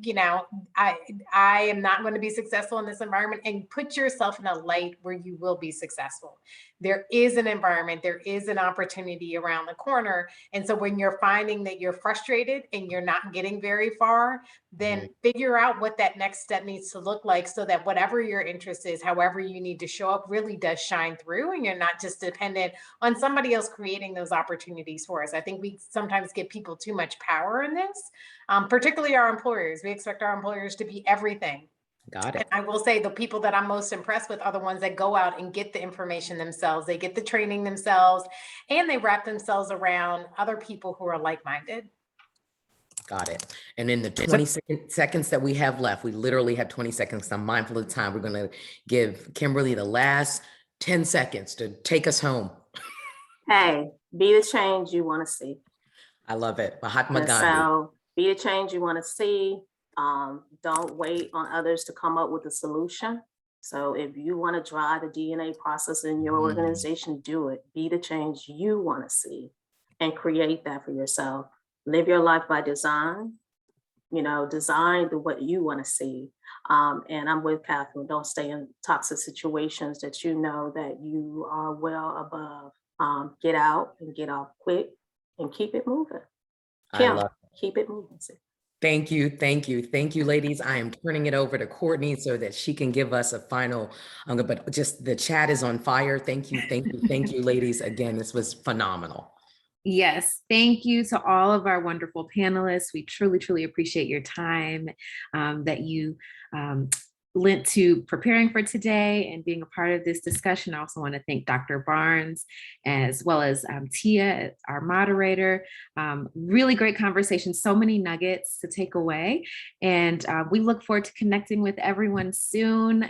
Speaker 4: I am not going to be successful in this environment, and put yourself in a light where you will be successful. There is an environment, there is an opportunity around the corner. And so when you're finding that you're frustrated and you're not getting very far, then figure out what that next step needs to look like, so that whatever your interest is, however you need to show up, really does shine through, and you're not just dependent on somebody else creating those opportunities for us. I think we sometimes give people too much power in this, particularly our employers. We expect our employers to be everything.
Speaker 3: Got it.
Speaker 4: And I will say the people that I'm most impressed with are the ones that go out and get the information themselves. They get the training themselves, and they wrap themselves around other people who are like-minded.
Speaker 3: Got it. And in the 20 seconds that we have left, we literally have 20 seconds. I'm mindful of the time. We're going to give Kimberly the last 10 seconds to take us home.
Speaker 7: Hey, be the change you want to see.
Speaker 3: I love it. Mahatma
Speaker 7: And
Speaker 3: Gandhi.
Speaker 7: so be the change you want to see. Don't wait on others to come up with a solution. So if you want to drive the DNA process in your organization, do it. Be the change you want to see and create that for yourself. Live your life by design. Design what you want to see. And I'm with Catherine. Don't stay in toxic situations that you know that you are well above. Get out and get off quick and keep it moving.
Speaker 3: I love it.
Speaker 7: keep it moving.
Speaker 3: Thank you, thank you, thank you, ladies. I am turning it over to Courtney so that she can give us a final, but just the chat is on fire. Thank you, thank you, thank you, ladies. Again, this was phenomenal.
Speaker 1: Yes, thank you to all of our wonderful panelists. We truly, truly appreciate your time that you lent to preparing for today and being a part of this discussion. I also want to thank Dr. Barnes, as well as Tia, our moderator. Really great conversation, so many nuggets to take away. And we look forward to connecting with everyone soon.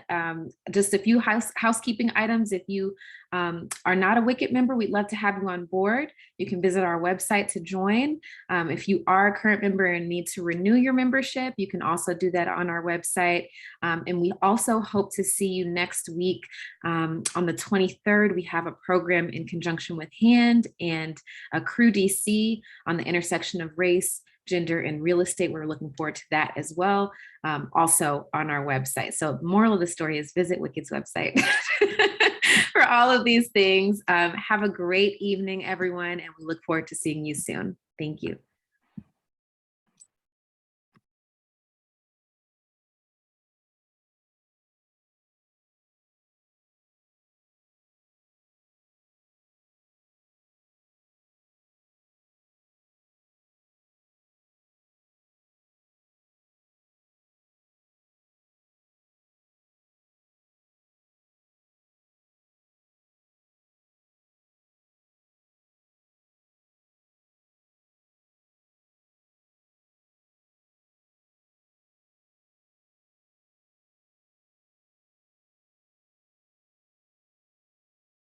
Speaker 1: Just a few housekeeping items. If you are not a WCCD member, we'd love to have you on board. You can visit our website to join. If you are a current member and need to renew your membership, you can also do that on our website. And we also hope to see you next week. On the 23rd, we have a program in conjunction with HAND and Crew DC on the intersection of race, gender, and real estate. We're looking forward to that as well, also on our website. So the moral of the story is visit WCCD's website for all of these things. Have a great evening, everyone, and we look forward to seeing you soon. Thank you.